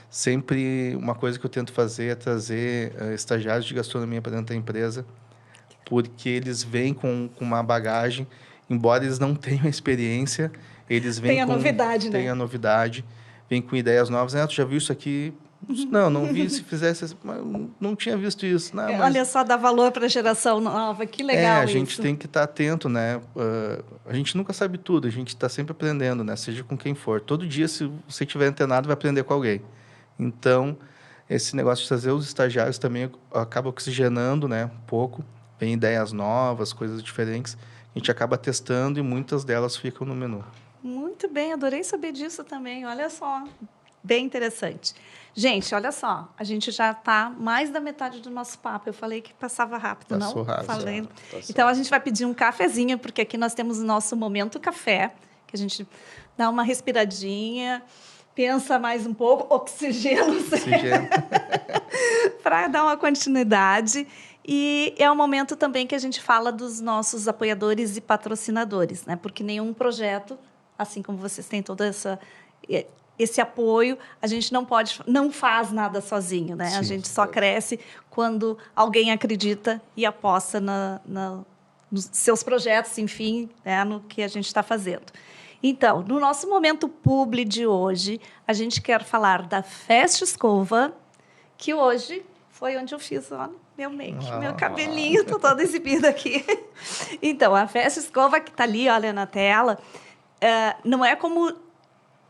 [SPEAKER 3] sempre, uma coisa que eu tento fazer é trazer estagiários de gastronomia para dentro da empresa, porque eles vêm com uma bagagem, embora eles não tenham experiência, eles vêm
[SPEAKER 1] Tem a novidade, né?
[SPEAKER 3] Tem a novidade, vêm com ideias novas. Tu já viu isso aqui? Não vi. Se fizesse, não tinha visto isso. Não, mas...
[SPEAKER 1] Olha só, dá valor para a geração nova, que legal
[SPEAKER 3] a gente
[SPEAKER 1] isso.
[SPEAKER 3] tem que estar atento, né? A gente nunca sabe tudo, a gente está sempre aprendendo, né? Seja com quem for. Todo dia, se você estiver antenado, vai aprender com alguém. Então, esse negócio de trazer os estagiários também acaba oxigenando, né? Um pouco. Vem ideias novas, coisas diferentes. A gente acaba testando e muitas delas ficam no menu.
[SPEAKER 1] Muito bem, adorei saber disso também. Olha só, bem interessante. Gente, olha só, a gente já está mais da metade do nosso papo. Eu falei que passava rápido, não?
[SPEAKER 3] Passou rápido.
[SPEAKER 1] Falei. Então, a gente vai pedir um cafezinho, porque aqui nós temos o nosso momento café, que a gente dá uma respiradinha, pensa mais um pouco, oxigena. Para dar uma continuidade. E é um momento também que a gente fala dos nossos apoiadores e patrocinadores, né? Porque nenhum projeto, assim como vocês têm todo esse apoio, a gente não faz nada sozinho, né? Sim, a gente só cresce quando alguém acredita e aposta nos seus projetos, enfim, né? No que a gente está fazendo. Então, no nosso momento publi de hoje, a gente quer falar da Festa Escova, que hoje foi onde eu fiz, olha, meu make, meu cabelinho, estou toda exibida aqui. Então, a Festa Escova, que está ali, olha, na tela, não é como...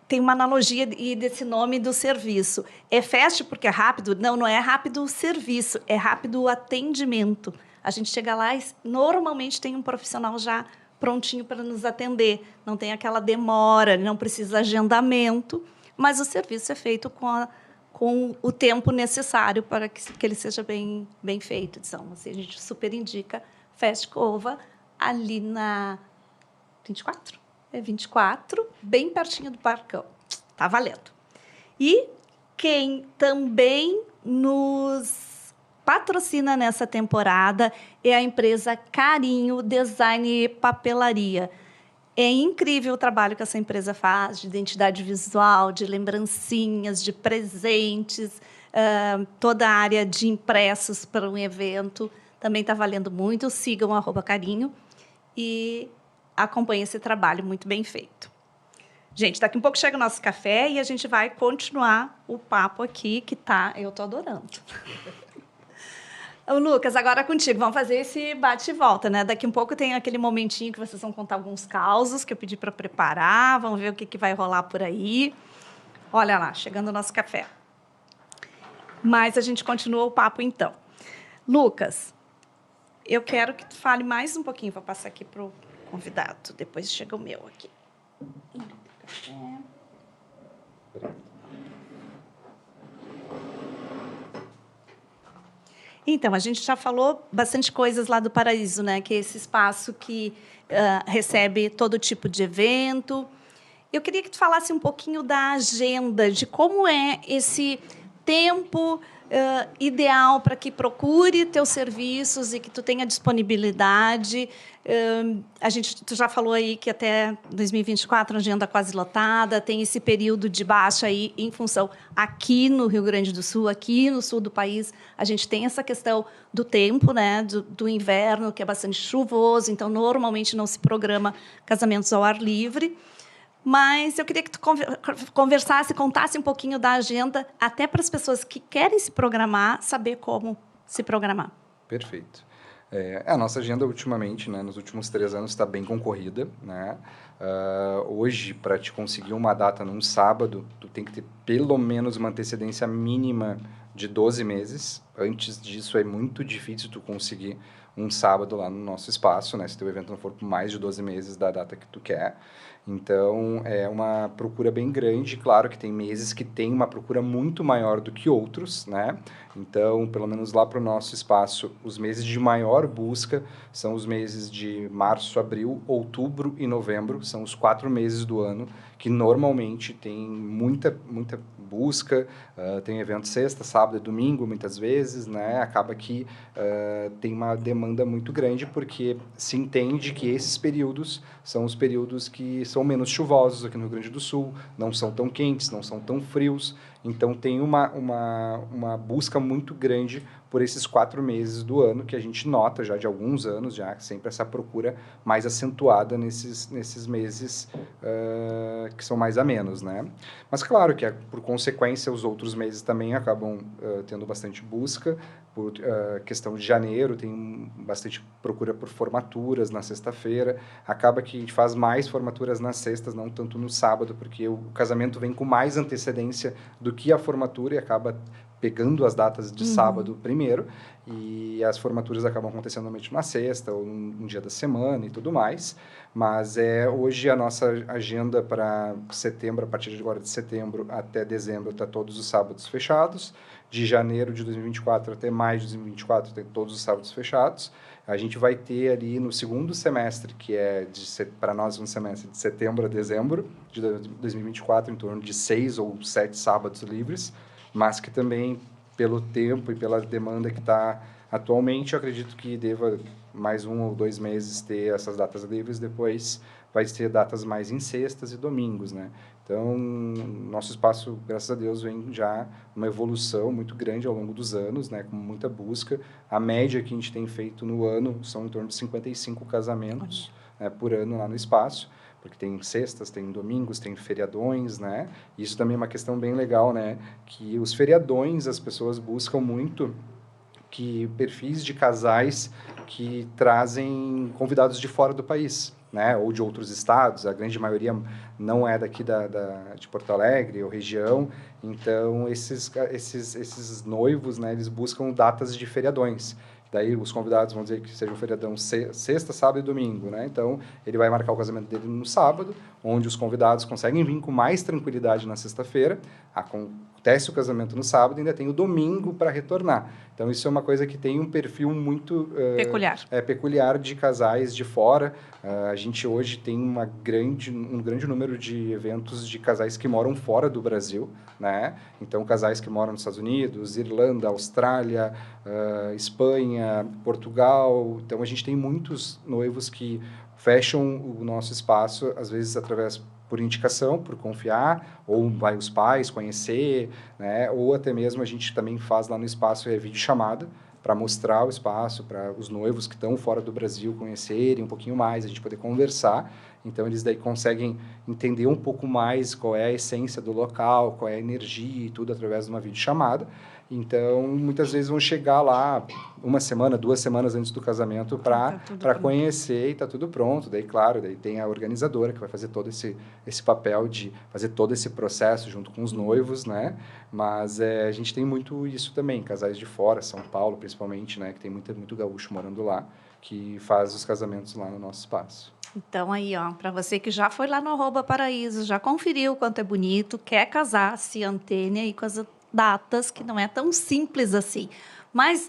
[SPEAKER 1] Tem uma analogia desse nome do serviço. É fast porque é rápido? Não é rápido o serviço, é rápido o atendimento. A gente chega lá e normalmente tem um profissional já prontinho para nos atender. Não tem aquela demora, não precisa agendamento, mas o serviço é feito com o tempo necessário para que ele seja bem feito. Então, assim, a gente super indica Festa Escova ali na 24. É 24, bem pertinho do Parcão. Tá valendo. E quem também nos patrocina nessa temporada é a empresa Carinho Design e Papelaria. É incrível o trabalho que essa empresa faz de identidade visual, de lembrancinhas, de presentes, toda a área de impressos para um evento. Também está valendo muito. Sigam @carinho e acompanhe esse trabalho muito bem feito. Gente, daqui a pouco chega o nosso café e a gente vai continuar o papo aqui, que eu estou adorando. Lucas, agora contigo. Vamos fazer esse bate e volta, né? Daqui a pouco tem aquele momentinho que vocês vão contar alguns causos que eu pedi para preparar. Vamos ver o que vai rolar por aí. Olha lá, chegando o nosso café. Mas a gente continua o papo, então. Lucas, eu quero que tu fale mais um pouquinho. Vou passar aqui para o convidado. Depois chega o meu aqui. Então, a gente já falou bastante coisas lá do Paraíso, né? Que é esse espaço que recebe todo tipo de evento. Eu queria que tu falasse um pouquinho da agenda, de como é esse tempo ideal para que procure teus serviços e que tu tenha disponibilidade? Tu já falou aí que até 2024 a agenda quase lotada, tem esse período de baixa aí em função aqui no Rio Grande do Sul, aqui no sul do país, a gente tem essa questão do tempo, né, do inverno, que é bastante chuvoso, então normalmente não se programa casamentos ao ar livre. Mas eu queria que tu conversasse, contasse um pouquinho da agenda, até para as pessoas que querem se programar, saber como se programar.
[SPEAKER 2] Perfeito. A nossa agenda, ultimamente, né, nos últimos 3 anos, está bem concorrida. Né? Hoje, para te conseguir uma data num sábado, tu tem que ter pelo menos uma antecedência mínima de 12 meses. Antes disso, é muito difícil tu conseguir um sábado lá no nosso espaço, né? Se teu evento não for por mais de 12 meses da data que tu quer. Então, é uma procura bem grande. Claro que tem meses que tem uma procura muito maior do que outros, né? Então, pelo menos lá para o nosso espaço, os meses de maior busca são os meses de março, abril, outubro e novembro. São os 4 meses do ano que normalmente tem muita busca. Tem evento sexta, sábado e domingo, muitas vezes, né? Acaba que tem uma demanda muito grande porque se entende que esses períodos são os períodos que são menos chuvosos aqui no Rio Grande do Sul, não são tão quentes, não são tão frios. Então, tem uma busca muito grande por esses 4 meses do ano, que a gente nota já de alguns anos, já sempre essa procura mais acentuada nesses meses que são mais amenos, né? Mas, claro, que por consequência, os outros meses também acabam tendo bastante busca. Por questão de janeiro, tem bastante procura por formaturas na sexta-feira. Acaba que a gente faz mais formaturas nas sextas, não tanto no sábado, porque o casamento vem com mais antecedência do que a formatura e acaba pegando as datas de sábado primeiro, e as formaturas acabam acontecendo normalmente na sexta ou um dia da semana e tudo mais. Mas hoje a nossa agenda para setembro, a partir de agora de setembro até dezembro, está todos os sábados fechados. De janeiro de 2024 até maio de 2024, tem todos os sábados fechados. A gente vai ter ali no segundo semestre, que é para nós um semestre de setembro a dezembro de 2024, em torno de 6 ou 7 sábados livres, mas que também, pelo tempo e pela demanda que está atualmente, eu acredito que deva mais 1 ou 2 meses ter essas datas livres, depois vai ter datas mais em sextas e domingos, né? Então, nosso espaço, graças a Deus, vem já uma evolução muito grande ao longo dos anos, né? Com muita busca. A média que a gente tem feito no ano são em torno de 55 casamentos por ano lá no espaço, porque tem sextas, tem domingos, tem feriadões, né? Isso também é uma questão bem legal, né? Que os feriadões, as pessoas buscam muito que perfis de casais que trazem convidados de fora do país, né? Ou de outros estados. A grande maioria não é daqui de Porto Alegre ou região. Então, esses noivos, né? Eles buscam datas de feriadões. Daí os convidados vão dizer que seja um feriadão sexta, sábado e domingo, né? Então, ele vai marcar o casamento dele no sábado, onde os convidados conseguem vir com mais tranquilidade na sexta-feira, acontece o casamento no sábado e ainda tem o domingo para retornar. Então, isso é uma coisa que tem um perfil muito peculiar de casais de fora. A gente hoje tem um grande número de eventos de casais que moram fora do Brasil, né? Então, casais que moram nos Estados Unidos, Irlanda, Austrália, Espanha, Portugal. Então, a gente tem muitos noivos que fecham o nosso espaço, às vezes por indicação, por confiar, ou vai os pais conhecer, né? Ou até mesmo a gente também faz lá no espaço videochamada para mostrar o espaço, para os noivos que estão fora do Brasil conhecerem um pouquinho mais, a gente poder conversar. Então, eles daí conseguem entender um pouco mais qual é a essência do local, qual é a energia e tudo através de uma videochamada. Então, muitas vezes vão chegar lá 1 semana, 2 semanas antes do casamento para conhecer e está tudo pronto. Daí, claro, daí tem a organizadora que vai fazer todo esse papel de fazer todo esse processo junto com os noivos, né? Mas a gente tem muito isso também, casais de fora, São Paulo principalmente, né? Que tem muito gaúcho morando lá, que faz os casamentos lá no nosso espaço.
[SPEAKER 1] Então, aí, ó, para você que já foi lá no @paraíso, já conferiu o quanto é bonito, quer casar, se antene aí com as datas, que não é tão simples assim. Mas,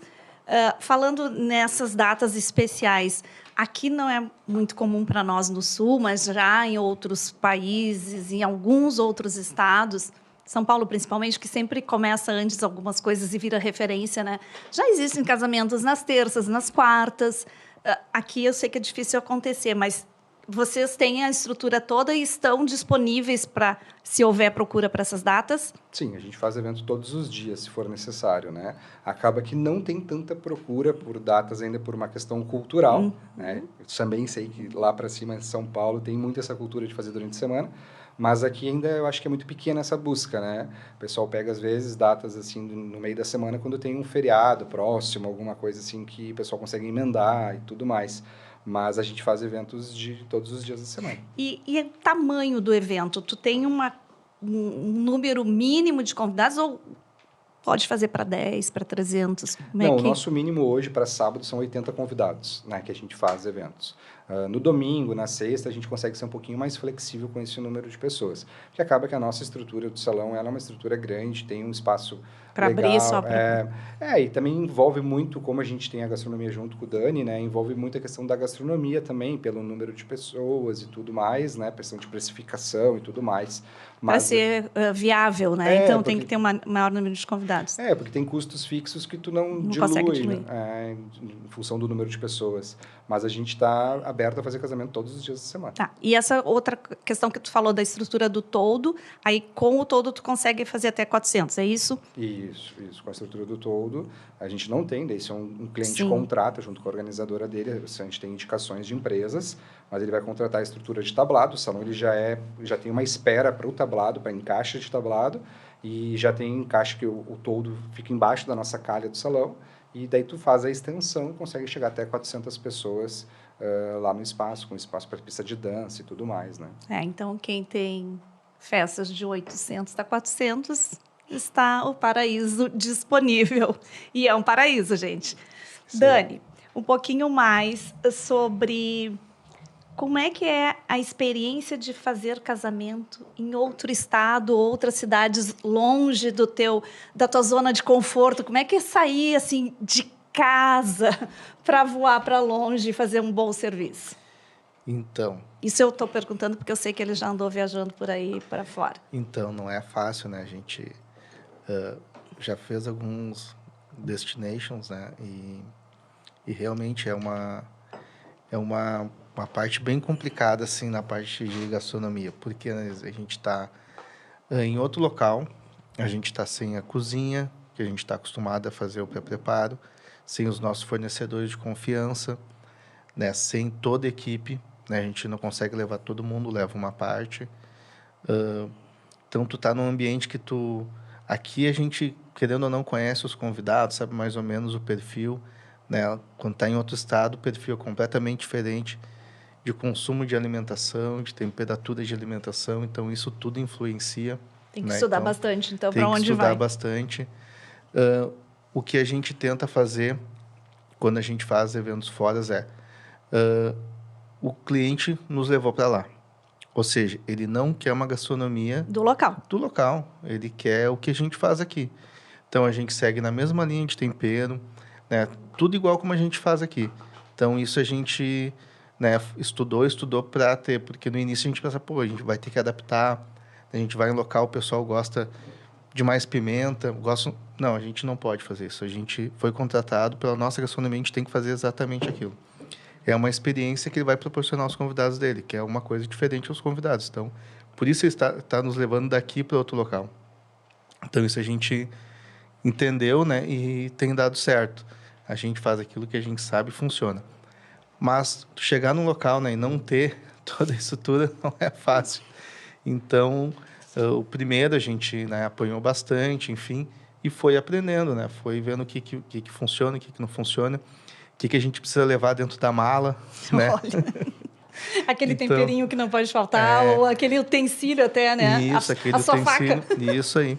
[SPEAKER 1] falando nessas datas especiais, aqui não é muito comum para nós no Sul, mas já em outros países, em alguns outros estados, São Paulo principalmente, que sempre começa antes algumas coisas e vira referência, né? Já existem casamentos nas terças, nas quartas. Aqui eu sei que é difícil acontecer, mas vocês têm a estrutura toda e estão disponíveis para, se houver procura para essas datas?
[SPEAKER 2] Sim, a gente faz evento todos os dias, se for necessário, né? Acaba que não tem tanta procura por datas ainda por uma questão cultural, né? Eu também sei que lá para cima em São Paulo tem muito essa cultura de fazer durante a semana, mas aqui ainda eu acho que é muito pequena essa busca, né? O pessoal pega às vezes datas assim no meio da semana quando tem um feriado próximo, alguma coisa assim que o pessoal consegue emendar e tudo mais. Mas a gente faz eventos de todos os dias da semana.
[SPEAKER 1] E o tamanho do evento? Tu tem um número mínimo de convidados ou pode fazer para 10, para 300?
[SPEAKER 2] Não, o nosso mínimo hoje para sábado são 80 convidados, né, que a gente faz eventos. No domingo, na sexta, a gente consegue ser um pouquinho mais flexível com esse número de pessoas. Porque acaba que a nossa estrutura do salão ela é uma estrutura grande, tem um espaço
[SPEAKER 1] para abrir só para...
[SPEAKER 2] e também envolve muito, como a gente tem a gastronomia junto com o Dani, né, envolve muito a questão da gastronomia também, pelo número de pessoas e tudo mais, né, questão de precificação e tudo mais.
[SPEAKER 1] Para ser viável, né? Então tem que ter um maior número de convidados.
[SPEAKER 2] Porque tem custos fixos que tu não dilui, né, em função do número de pessoas. Mas a gente está aberto a fazer casamento todos os dias da semana.
[SPEAKER 1] Tá. E essa outra questão que tu falou da estrutura do toldo, aí com o toldo tu consegue fazer até 400, é isso?
[SPEAKER 2] Isso. Com a estrutura do toldo, a gente não tem, daí se um cliente
[SPEAKER 1] Sim.
[SPEAKER 2] contrata junto com a organizadora dele, a gente tem indicações de empresas, mas ele vai contratar a estrutura de tablado, o salão ele já tem uma espera para o tablado, para encaixe de tablado, e já tem encaixe que o toldo fica embaixo da nossa calha do salão, e daí tu faz a extensão e consegue chegar até 400 pessoas lá no espaço, com espaço para pista de dança e tudo mais, né?
[SPEAKER 1] Então quem tem festas de 800 a 400, está o paraíso disponível. E é um paraíso, gente. Sim. Dani, um pouquinho mais sobre como é que é a experiência de fazer casamento em outro estado, outras cidades longe da tua zona de conforto. Como é que é sair assim de casa para voar para longe e fazer um bom serviço?
[SPEAKER 3] Então...
[SPEAKER 1] Isso eu estou perguntando porque eu sei que ele já andou viajando por aí para fora.
[SPEAKER 3] Então, não é fácil, né? A gente já fez alguns destinations, né? E realmente é uma parte bem complicada, assim, na parte de gastronomia, porque a gente está em outro local, a gente está sem a cozinha, que a gente está acostumado a fazer o pré-preparo, sem os nossos fornecedores de confiança, né? Sem toda a equipe, né? A gente não consegue levar todo mundo, leva uma parte. Então, tu está num ambiente que aqui a gente, querendo ou não, conhece os convidados, sabe mais ou menos o perfil, né? Quando está em outro estado, o perfil é completamente diferente de consumo de alimentação, de temperatura de alimentação, então isso tudo influencia.
[SPEAKER 1] Tem que estudar bastante, então, para onde vai?
[SPEAKER 3] Tem que estudar bastante. O que a gente tenta fazer quando a gente faz eventos fora o cliente nos levou para lá. Ou seja, ele não quer uma gastronomia...
[SPEAKER 1] Do local.
[SPEAKER 3] Ele quer o que a gente faz aqui. Então, a gente segue na mesma linha de tempero, né? Tudo igual como a gente faz aqui. Então, isso a gente... né, estudou para ter, porque no início a gente pensa, a gente vai ter que adaptar, a gente vai em local, o pessoal gosta de mais pimenta, não, a gente não pode fazer isso, a gente foi contratado pela nossa gastronomia, a gente tem que fazer exatamente aquilo. É uma experiência que ele vai proporcionar aos convidados dele, que é uma coisa diferente aos convidados, então, por isso ele está nos levando daqui para outro local. Então, isso a gente entendeu, né, e tem dado certo. A gente faz aquilo que a gente sabe e funciona. Mas chegar num local, né, e não ter toda a estrutura não é fácil. Então, o primeiro a gente, né, apanhou bastante, enfim, e foi aprendendo, né? Foi vendo o que funciona, o que não funciona, o que a gente precisa levar dentro da mala, né?
[SPEAKER 1] Olha, aquele temperinho que não pode faltar, ou aquele utensílio até, né?
[SPEAKER 3] Isso, aquele
[SPEAKER 1] utensílio.
[SPEAKER 3] Faca. Isso aí.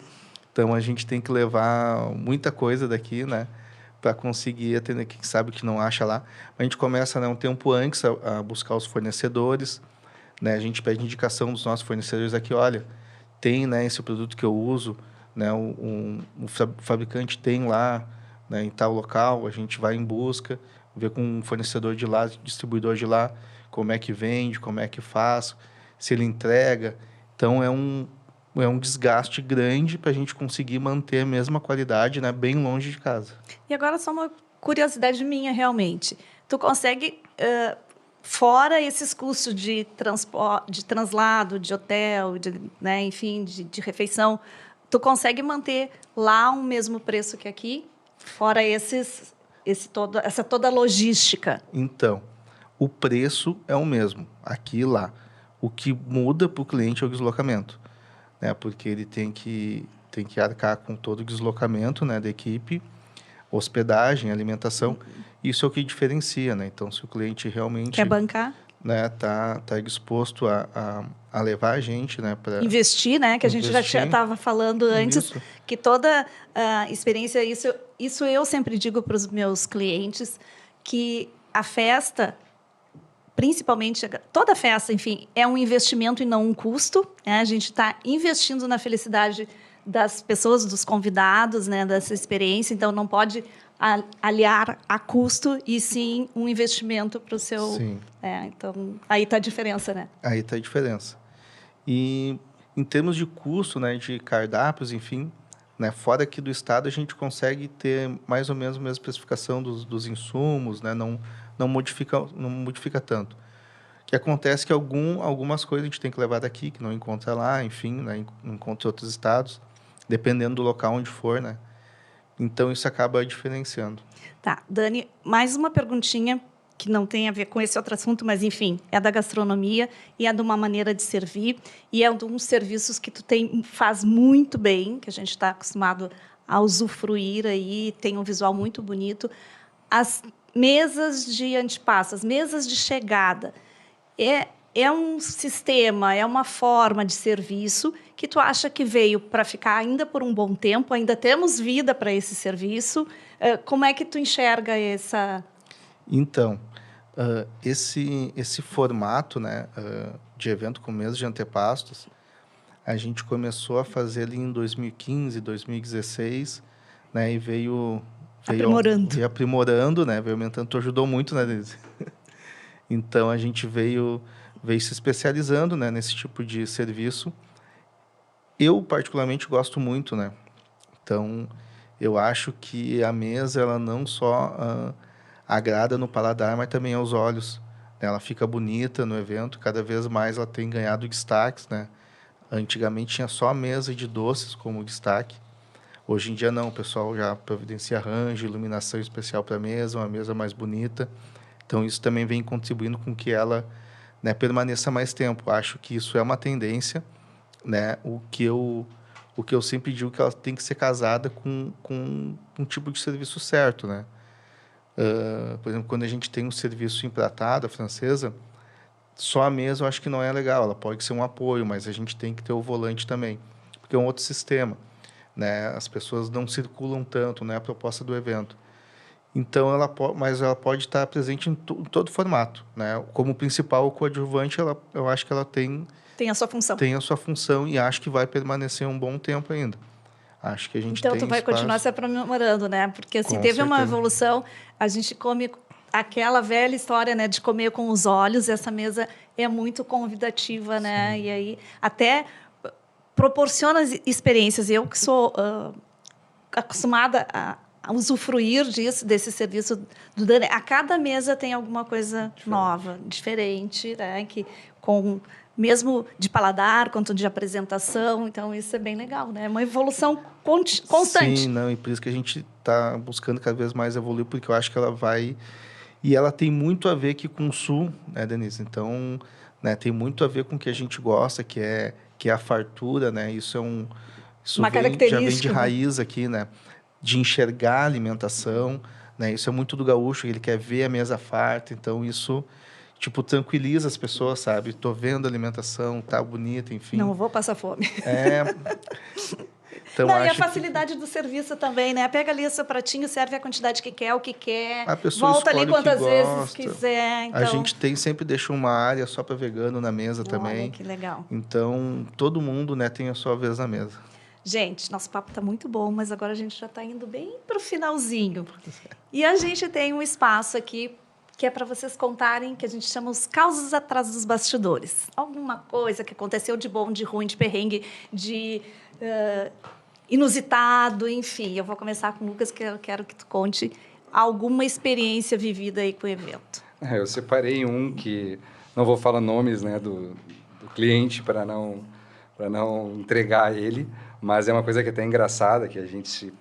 [SPEAKER 3] Então, a gente tem que levar muita coisa daqui, né? Para conseguir atender, quem sabe que não acha lá. A gente começa, né, um tempo antes a buscar os fornecedores, né? A gente pede indicação dos nossos fornecedores aqui, olha, tem, né, esse produto que eu uso, né, o fabricante tem lá, né, em tal local, a gente vai em busca, vê com um fornecedor de lá, distribuidor de lá, como é que vende, como é que faz, se ele entrega. Então, é um desgaste grande para a gente conseguir manter a mesma qualidade, né, bem longe de casa.
[SPEAKER 1] E agora só uma curiosidade minha, realmente. Tu consegue, fora esses custos de translado, de hotel, né, enfim, de refeição, tu consegue manter lá o mesmo preço que aqui? Fora essa toda logística.
[SPEAKER 3] Então, o preço é o mesmo, aqui e lá. O que muda para o cliente é o deslocamento, né? Porque ele tem que arcar com todo o deslocamento, né, da equipe, hospedagem, alimentação. Isso é o que diferencia, né? Então, se o cliente realmente
[SPEAKER 1] Quer bancar?
[SPEAKER 3] né, tá disposto a levar a gente, né, para
[SPEAKER 1] investir, né? Que a gente já estava falando antes,
[SPEAKER 3] Isso.
[SPEAKER 1] que toda experiência, isso eu sempre digo para os meus clientes, que a festa, principalmente, toda festa, enfim, é um investimento e não um custo, né? A gente está investindo na felicidade das pessoas, dos convidados, né, dessa experiência, então não pode aliar a custo e sim um investimento para o seu...
[SPEAKER 3] Sim.
[SPEAKER 1] Então, aí está a diferença, né?
[SPEAKER 3] Aí está a diferença. E em termos de custo, né, de cardápios, enfim, né, fora aqui do estado, a gente consegue ter mais ou menos a mesma especificação dos insumos, né, não modifica tanto. O que acontece é que algumas coisas a gente tem que levar daqui, que não encontra lá, enfim, né, não encontra em outros estados, dependendo do local onde for, né? Então, isso acaba diferenciando.
[SPEAKER 1] Tá, Dani, mais uma perguntinha que não tem a ver com esse outro assunto, mas, enfim, é da gastronomia e é de uma maneira de servir e é de uns serviços que tu faz muito bem, que a gente está acostumado a usufruir aí, tem um visual muito bonito. As mesas de antepasso, as mesas de chegada, é um sistema, é uma forma de serviço que tu acha que veio para ficar ainda por um bom tempo, ainda temos vida para esse serviço. Como é que tu enxerga essa...
[SPEAKER 3] Então, esse formato, né, de evento com mesa de antepastos, a gente começou a fazer ali em 2015, 2016, né, e veio aprimorando, né, veio aumentando. Tu ajudou muito, né, Denise? Então, a gente veio se especializando, né, nesse tipo de serviço. Eu, particularmente, gosto muito, né? Então, eu acho que a mesa, ela não só agrada no paladar, mas também aos olhos. Ela fica bonita no evento, cada vez mais ela tem ganhado destaques, né? Antigamente tinha só a mesa de doces como destaque. Hoje em dia não, o pessoal já providencia arranjo, iluminação especial para a mesa, uma mesa mais bonita. Então, isso também vem contribuindo com que ela, né, permaneça mais tempo. Acho que isso é uma tendência, né? O que eu sempre digo que ela tem que ser casada com um tipo de serviço certo, né? Por exemplo, quando a gente tem um serviço empratado, a francesa, só a mesa eu acho que não é legal. Ela pode ser um apoio, mas a gente tem que ter o volante também, porque é um outro sistema, né? As pessoas não circulam tanto, né? A proposta do evento. Então, mas ela pode estar presente em todo formato, né? Como principal coadjuvante, eu acho que ela tem
[SPEAKER 1] a sua função.
[SPEAKER 3] Tem a sua função e acho que vai permanecer um bom tempo ainda. Acho que a gente
[SPEAKER 1] então,
[SPEAKER 3] tem
[SPEAKER 1] tu vai
[SPEAKER 3] espaço.
[SPEAKER 1] Continuar se aprimorando, né? Porque assim,
[SPEAKER 3] Com
[SPEAKER 1] teve
[SPEAKER 3] certeza.
[SPEAKER 1] uma evolução, a gente come aquela velha história, né, de comer com os olhos, essa mesa é muito convidativa, né? Sim. E aí até proporciona experiências. Eu que sou acostumada a usufruir desse serviço do Dani, a cada mesa tem alguma coisa nova, diferente, né? Que mesmo de paladar, quanto de apresentação, então isso é bem legal, né? É uma evolução constante.
[SPEAKER 3] Sim, não, e por isso que a gente está buscando cada vez mais evoluir, porque eu acho que ela vai... E ela tem muito a ver aqui com o Sul, né, Denise? Então, né, tem muito a ver com o que a gente gosta, que é a fartura, né? Isso
[SPEAKER 1] uma característica,
[SPEAKER 3] já vem de raiz aqui, né? De enxergar a alimentação, né? Isso é muito do gaúcho, ele quer ver a mesa farta, então isso... Tipo, tranquiliza as pessoas, sabe? Tô vendo a alimentação, tá bonita, enfim.
[SPEAKER 1] Não vou passar fome.
[SPEAKER 3] Então,
[SPEAKER 1] não, e a facilidade do serviço também, né? Pega ali o seu pratinho, serve a quantidade que quer, o que quer.
[SPEAKER 3] A pessoa
[SPEAKER 1] volta ali quantas vezes
[SPEAKER 3] gosta.
[SPEAKER 1] quiser. Então...
[SPEAKER 3] A gente sempre deixa uma área só para vegano na mesa também.
[SPEAKER 1] Olha, que legal.
[SPEAKER 3] Então, todo mundo, né, tem a sua vez na mesa.
[SPEAKER 1] Gente, nosso papo está muito bom, mas agora a gente já está indo bem para o finalzinho. E a gente tem um espaço aqui que é para vocês contarem, que a gente chama os causos atrás dos bastidores. Alguma coisa que aconteceu de bom, de ruim, de perrengue, de inusitado, enfim. Eu vou começar com o Lucas, que eu quero que tu conte alguma experiência vivida aí com o evento.
[SPEAKER 2] Eu separei um que, não vou falar nomes, né, do cliente para não entregar ele, mas é uma coisa que é até engraçada, que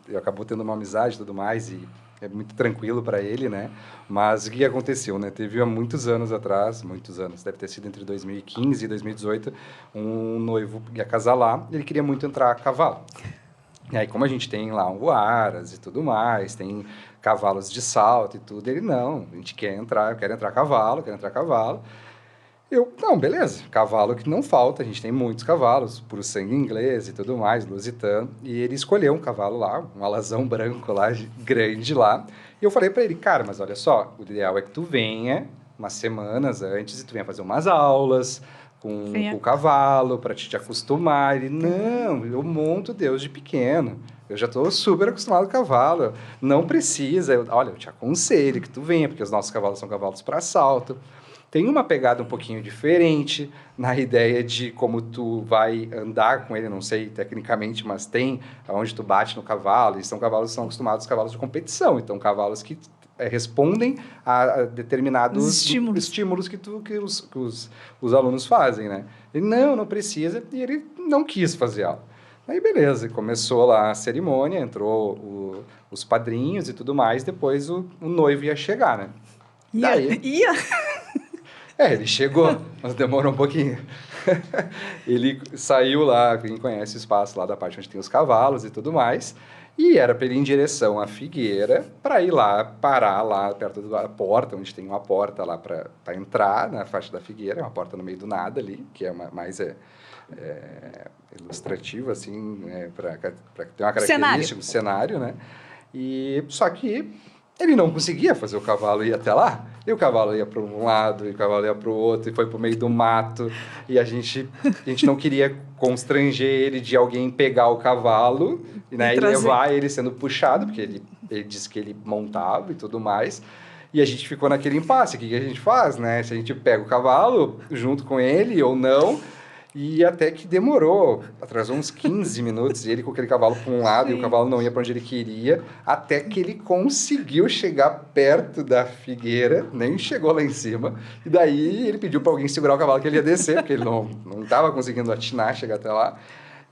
[SPEAKER 2] eu acabou tendo uma amizade e tudo mais, e é muito tranquilo para ele, né? Mas o que aconteceu, né? Teve há muitos anos atrás, deve ter sido entre 2015 e 2018, um noivo ia casar lá, e ele queria muito entrar a cavalo. E aí, como a gente tem lá um Aras e tudo mais, tem cavalos de salto e tudo, ele, não, a gente quer entrar, eu quero entrar a cavalo, não, beleza, cavalo que não falta, a gente tem muitos cavalos, puro sangue inglês e tudo mais, lusitano, e ele escolheu um cavalo lá, um alazão branco lá, grande lá, e eu falei para ele, cara, mas olha só, o ideal é que tu venha umas semanas antes e tu venha fazer umas aulas com o cavalo, para te acostumar. Ele, não, eu monto Deus de pequeno, eu já estou super acostumado com cavalo, não precisa, olha, eu te aconselho que tu venha, porque os nossos cavalos são cavalos para salto. Tem uma pegada um pouquinho diferente na ideia de como tu vai andar com ele, não sei tecnicamente, mas tem onde tu bate no cavalo, e são cavalos que são acostumados, cavalos de competição, então cavalos que respondem a determinados estímulos que os alunos fazem, né? Ele, não precisa, e ele não quis fazer aula. Aí, beleza, começou lá a cerimônia, entrou os padrinhos e tudo mais, depois o noivo ia chegar, né?
[SPEAKER 1] Ia?
[SPEAKER 2] Ele chegou, mas demorou um pouquinho. Ele saiu lá, quem conhece o espaço lá da parte onde tem os cavalos e tudo mais, e era para ele ir em direção à Figueira, para ir lá, parar lá perto da porta, onde tem uma porta lá para entrar na faixa da Figueira, uma porta no meio do nada ali, que é mais ilustrativa, assim, para ter uma característica do cenário, né? E só que ele não conseguia fazer o cavalo ir até lá. E o cavalo ia para um lado, e o cavalo ia para o outro, e foi para o meio do mato. E a gente não queria constranger ele de alguém pegar o cavalo, né, e levar ele sendo puxado, porque ele disse que ele montava e tudo mais. E a gente ficou naquele impasse. O que a gente faz, né? Se a gente pega o cavalo junto com ele ou não. E até que demorou, atrasou uns 15 minutos, e ele com aquele cavalo para um lado, e o cavalo não ia para onde ele queria, até que ele conseguiu chegar perto da Figueira, nem chegou lá em cima, e daí ele pediu para alguém segurar o cavalo que ele ia descer, porque ele não estava conseguindo atinar, chegar até lá.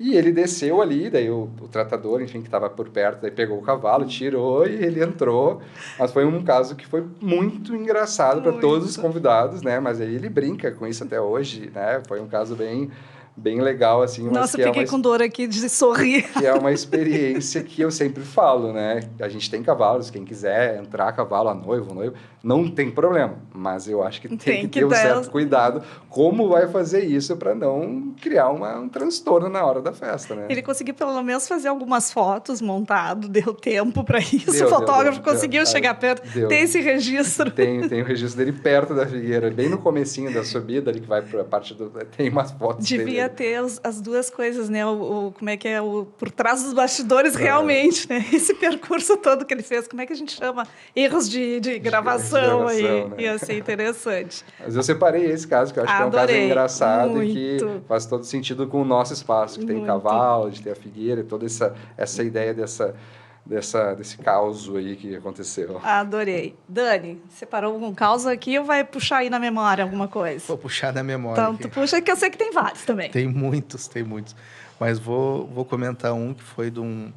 [SPEAKER 2] E ele desceu ali, daí o tratador, enfim, que estava por perto, daí pegou o cavalo, tirou e ele entrou. Mas foi um caso que foi muito engraçado para todos os convidados, né? Mas aí ele brinca com isso até hoje, né? Foi um caso bem legal, assim. Mas
[SPEAKER 1] nossa, fiquei com dor aqui de sorrir.
[SPEAKER 2] Que é uma experiência que eu sempre falo, né? A gente tem cavalos, quem quiser entrar a cavalo, a noivo, não tem problema. Mas eu acho que tem que ter um certo cuidado como vai fazer isso para não criar um transtorno na hora da festa, né?
[SPEAKER 1] Ele conseguiu pelo menos fazer algumas fotos montado, deu tempo para isso. O fotógrafo conseguiu chegar perto. Tem esse registro?
[SPEAKER 2] Tem o registro dele perto da Figueira, bem no comecinho da subida, ali que vai para a parte do... Tem umas fotos
[SPEAKER 1] Devia ter as duas coisas, né? Como é que é por trás dos bastidores, realmente, né? Esse percurso todo que ele fez, como é que a gente chama? Erros de gravação aí. Né? Ia ser interessante.
[SPEAKER 2] Mas eu separei esse caso, que eu acho que é um caso engraçado e que faz todo sentido com o nosso espaço, que tem cavalo, de ter a Figueira, toda essa ideia desse caos aí que aconteceu.
[SPEAKER 1] Adorei. Dani, separou algum caos aqui ou vai puxar aí na memória alguma coisa?
[SPEAKER 3] Vou puxar na memória.
[SPEAKER 1] Então, tu puxa, que eu sei que tem vários também.
[SPEAKER 3] Tem muitos. Mas vou comentar um que foi de um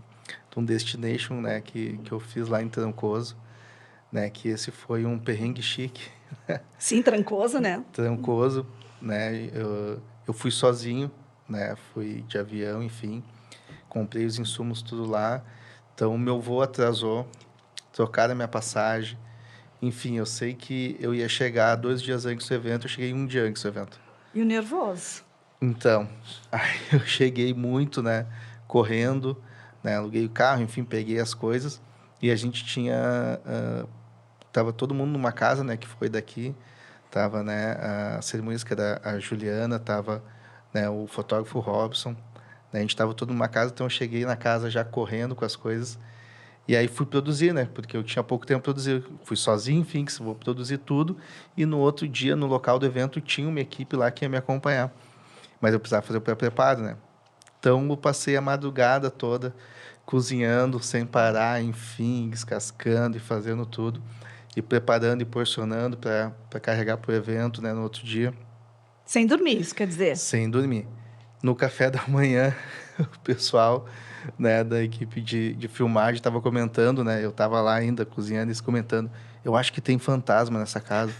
[SPEAKER 3] destination, né, que eu fiz lá em Trancoso, né, que esse foi um perrengue chique.
[SPEAKER 1] Sim, Trancoso, né?
[SPEAKER 3] Trancoso, né, eu fui sozinho, né, fui de avião, enfim, comprei os insumos tudo lá. Então, meu voo atrasou, trocaram a minha passagem. Enfim, eu sei que eu ia chegar 2 dias antes do evento, eu cheguei 1 dia antes do evento.
[SPEAKER 1] E o nervoso?
[SPEAKER 3] Então, aí eu cheguei muito, né, correndo, né, aluguei o carro, enfim, peguei as coisas. E a gente tinha... Tava todo mundo numa casa, né, que foi daqui. Tava, né, a cerimônica da Juliana, tava, né, o fotógrafo Robson. A gente estava todo numa casa, então eu cheguei na casa já correndo com as coisas. E aí fui produzir, né? Porque eu tinha pouco tempo para produzir. Fui sozinho, enfim, que vou produzir tudo. E no outro dia, no local do evento, tinha uma equipe lá que ia me acompanhar. Mas eu precisava fazer o pré-preparo, né? Então, eu passei a madrugada toda cozinhando sem parar, enfim, descascando e fazendo tudo. E preparando e porcionando para carregar para o evento, né? No outro dia.
[SPEAKER 1] Sem dormir, isso quer dizer?
[SPEAKER 3] Sem dormir. No café da manhã, o pessoal, né, da equipe de filmagem estava comentando, né? Eu estava lá ainda cozinhando e eles comentando. Eu acho que tem fantasma nessa casa.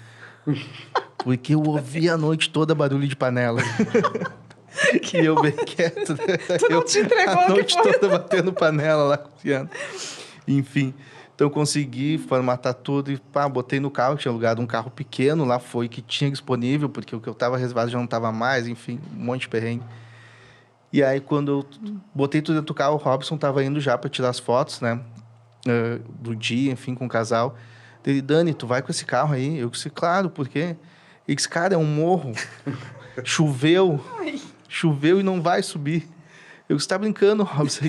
[SPEAKER 3] Porque eu ouvi a noite toda barulho de panela. E eu bem quieto. Né?
[SPEAKER 1] Tu não te entregou
[SPEAKER 3] a noite
[SPEAKER 1] que foi?
[SPEAKER 3] toda batendo panela lá, cozinhando. Enfim, então consegui formatar tudo e pá, botei no carro. Tinha alugado um carro pequeno lá, foi que tinha disponível, porque o que eu estava reservado já não estava mais, enfim, um monte de perrengue. E aí, quando eu botei tudo dentro do carro, o Robson estava indo já para tirar as fotos, né? Do dia, enfim, com o casal. Ele, Dani, tu vai com esse carro aí? Eu disse, claro, por quê? Ele disse, cara, é um morro. Choveu e não vai subir. Eu disse, tá brincando, Robson?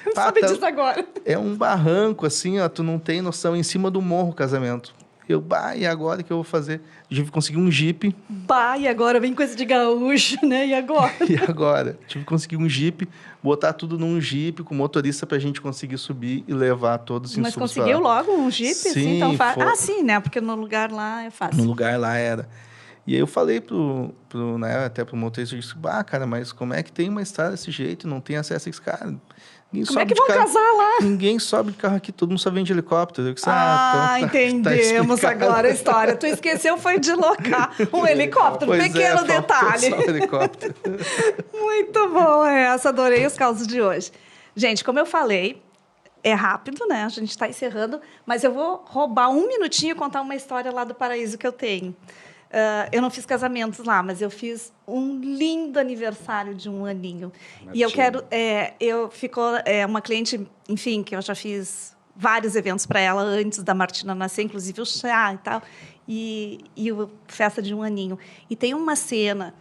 [SPEAKER 1] Não sabe disso agora.
[SPEAKER 3] É um barranco, assim, ó, tu não tem noção, em cima do morro o casamento. Eu, e agora o que eu vou fazer? Tive que conseguir um Jeep.
[SPEAKER 1] E agora vem coisa de gaúcho, né? E agora?
[SPEAKER 3] E agora? Tive que conseguir um Jeep, botar tudo num Jeep com motorista pra gente conseguir subir e levar todos os insumos.
[SPEAKER 1] Mas conseguiu logo um Jeep?
[SPEAKER 3] Sim,
[SPEAKER 1] assim, então sim, né? Porque no lugar lá é fácil.
[SPEAKER 3] No lugar lá era. E aí eu falei né, até pro motorista, eu disse, cara, mas como é que tem uma estrada desse jeito, não tem acesso a esse cara?
[SPEAKER 1] Como é que vão casar lá?
[SPEAKER 3] Ninguém sobe de carro aqui, todo mundo só vem de helicóptero. Eu disse, então
[SPEAKER 1] entendemos agora a história. Tu esqueceu foi de locar um helicóptero, pequeno detalhe.
[SPEAKER 3] Só helicóptero.
[SPEAKER 1] Muito bom essa, adorei os causos de hoje. Gente, como eu falei, é rápido, né? A gente está encerrando, mas eu vou roubar um minutinho e contar uma história lá do Paraíso que eu tenho. Eu não fiz casamentos lá, mas eu fiz um lindo aniversário de 1 aninho. E eu quero... ficou uma cliente, enfim, que eu já fiz vários eventos para ela antes da Martina nascer, inclusive o chá e tal, e festa de 1 aninho. E tem uma cena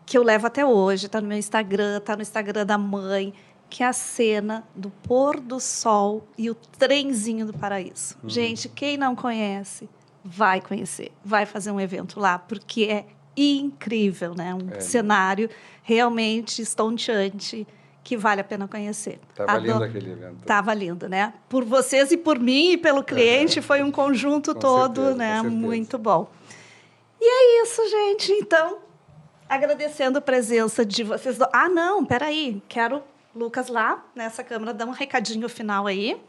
[SPEAKER 1] que eu levo até hoje, está no meu Instagram, está no Instagram da mãe, que é a cena do pôr do sol e o trenzinho do Paraíso. Gente, quem não conhece... vai conhecer, vai fazer um evento lá, porque é incrível, né? Um cenário realmente estonteante que vale a pena conhecer.
[SPEAKER 2] Estava lindo aquele evento.
[SPEAKER 1] Estava lindo, né? Por vocês e por mim e pelo cliente, foi um conjunto todo, certeza, né? Muito bom. E é isso, gente. Então, agradecendo a presença de vocês. Peraí. Quero, Lucas, lá nessa câmera, dar um recadinho final aí.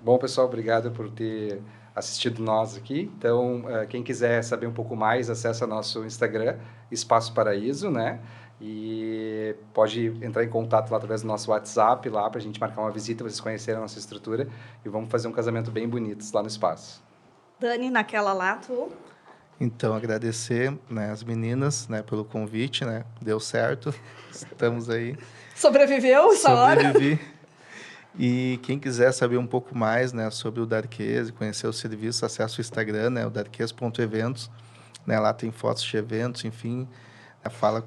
[SPEAKER 2] Bom, pessoal, obrigado por ter assistido nós aqui. Então, quem quiser saber um pouco mais, acessa nosso Instagram, Espaço Paraíso, né? E pode entrar em contato lá através do nosso WhatsApp lá para a gente marcar uma visita, vocês conhecerem a nossa estrutura e vamos fazer um casamento bem bonito lá no espaço.
[SPEAKER 1] Dani, naquela lá, tu...
[SPEAKER 3] Então, agradecer, né, as meninas, né, pelo convite, né? Deu certo, estamos aí.
[SPEAKER 1] Sobreviveu essa hora?
[SPEAKER 3] Sobrevivi. E quem quiser saber um pouco mais, né, sobre o Darquês, conhecer o serviço, acesse o Instagram, né, o darquês.eventos, né, lá tem fotos de eventos, enfim, né, fala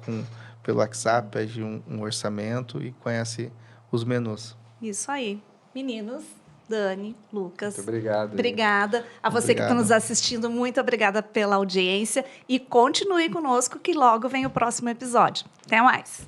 [SPEAKER 3] pelo WhatsApp, pede um orçamento e conhece os menus.
[SPEAKER 1] Isso aí. Meninos, Dani, Lucas.
[SPEAKER 2] Muito obrigado.
[SPEAKER 1] Obrigada. A você que está nos assistindo, muito obrigada pela audiência e continue conosco que logo vem o próximo episódio. Até mais.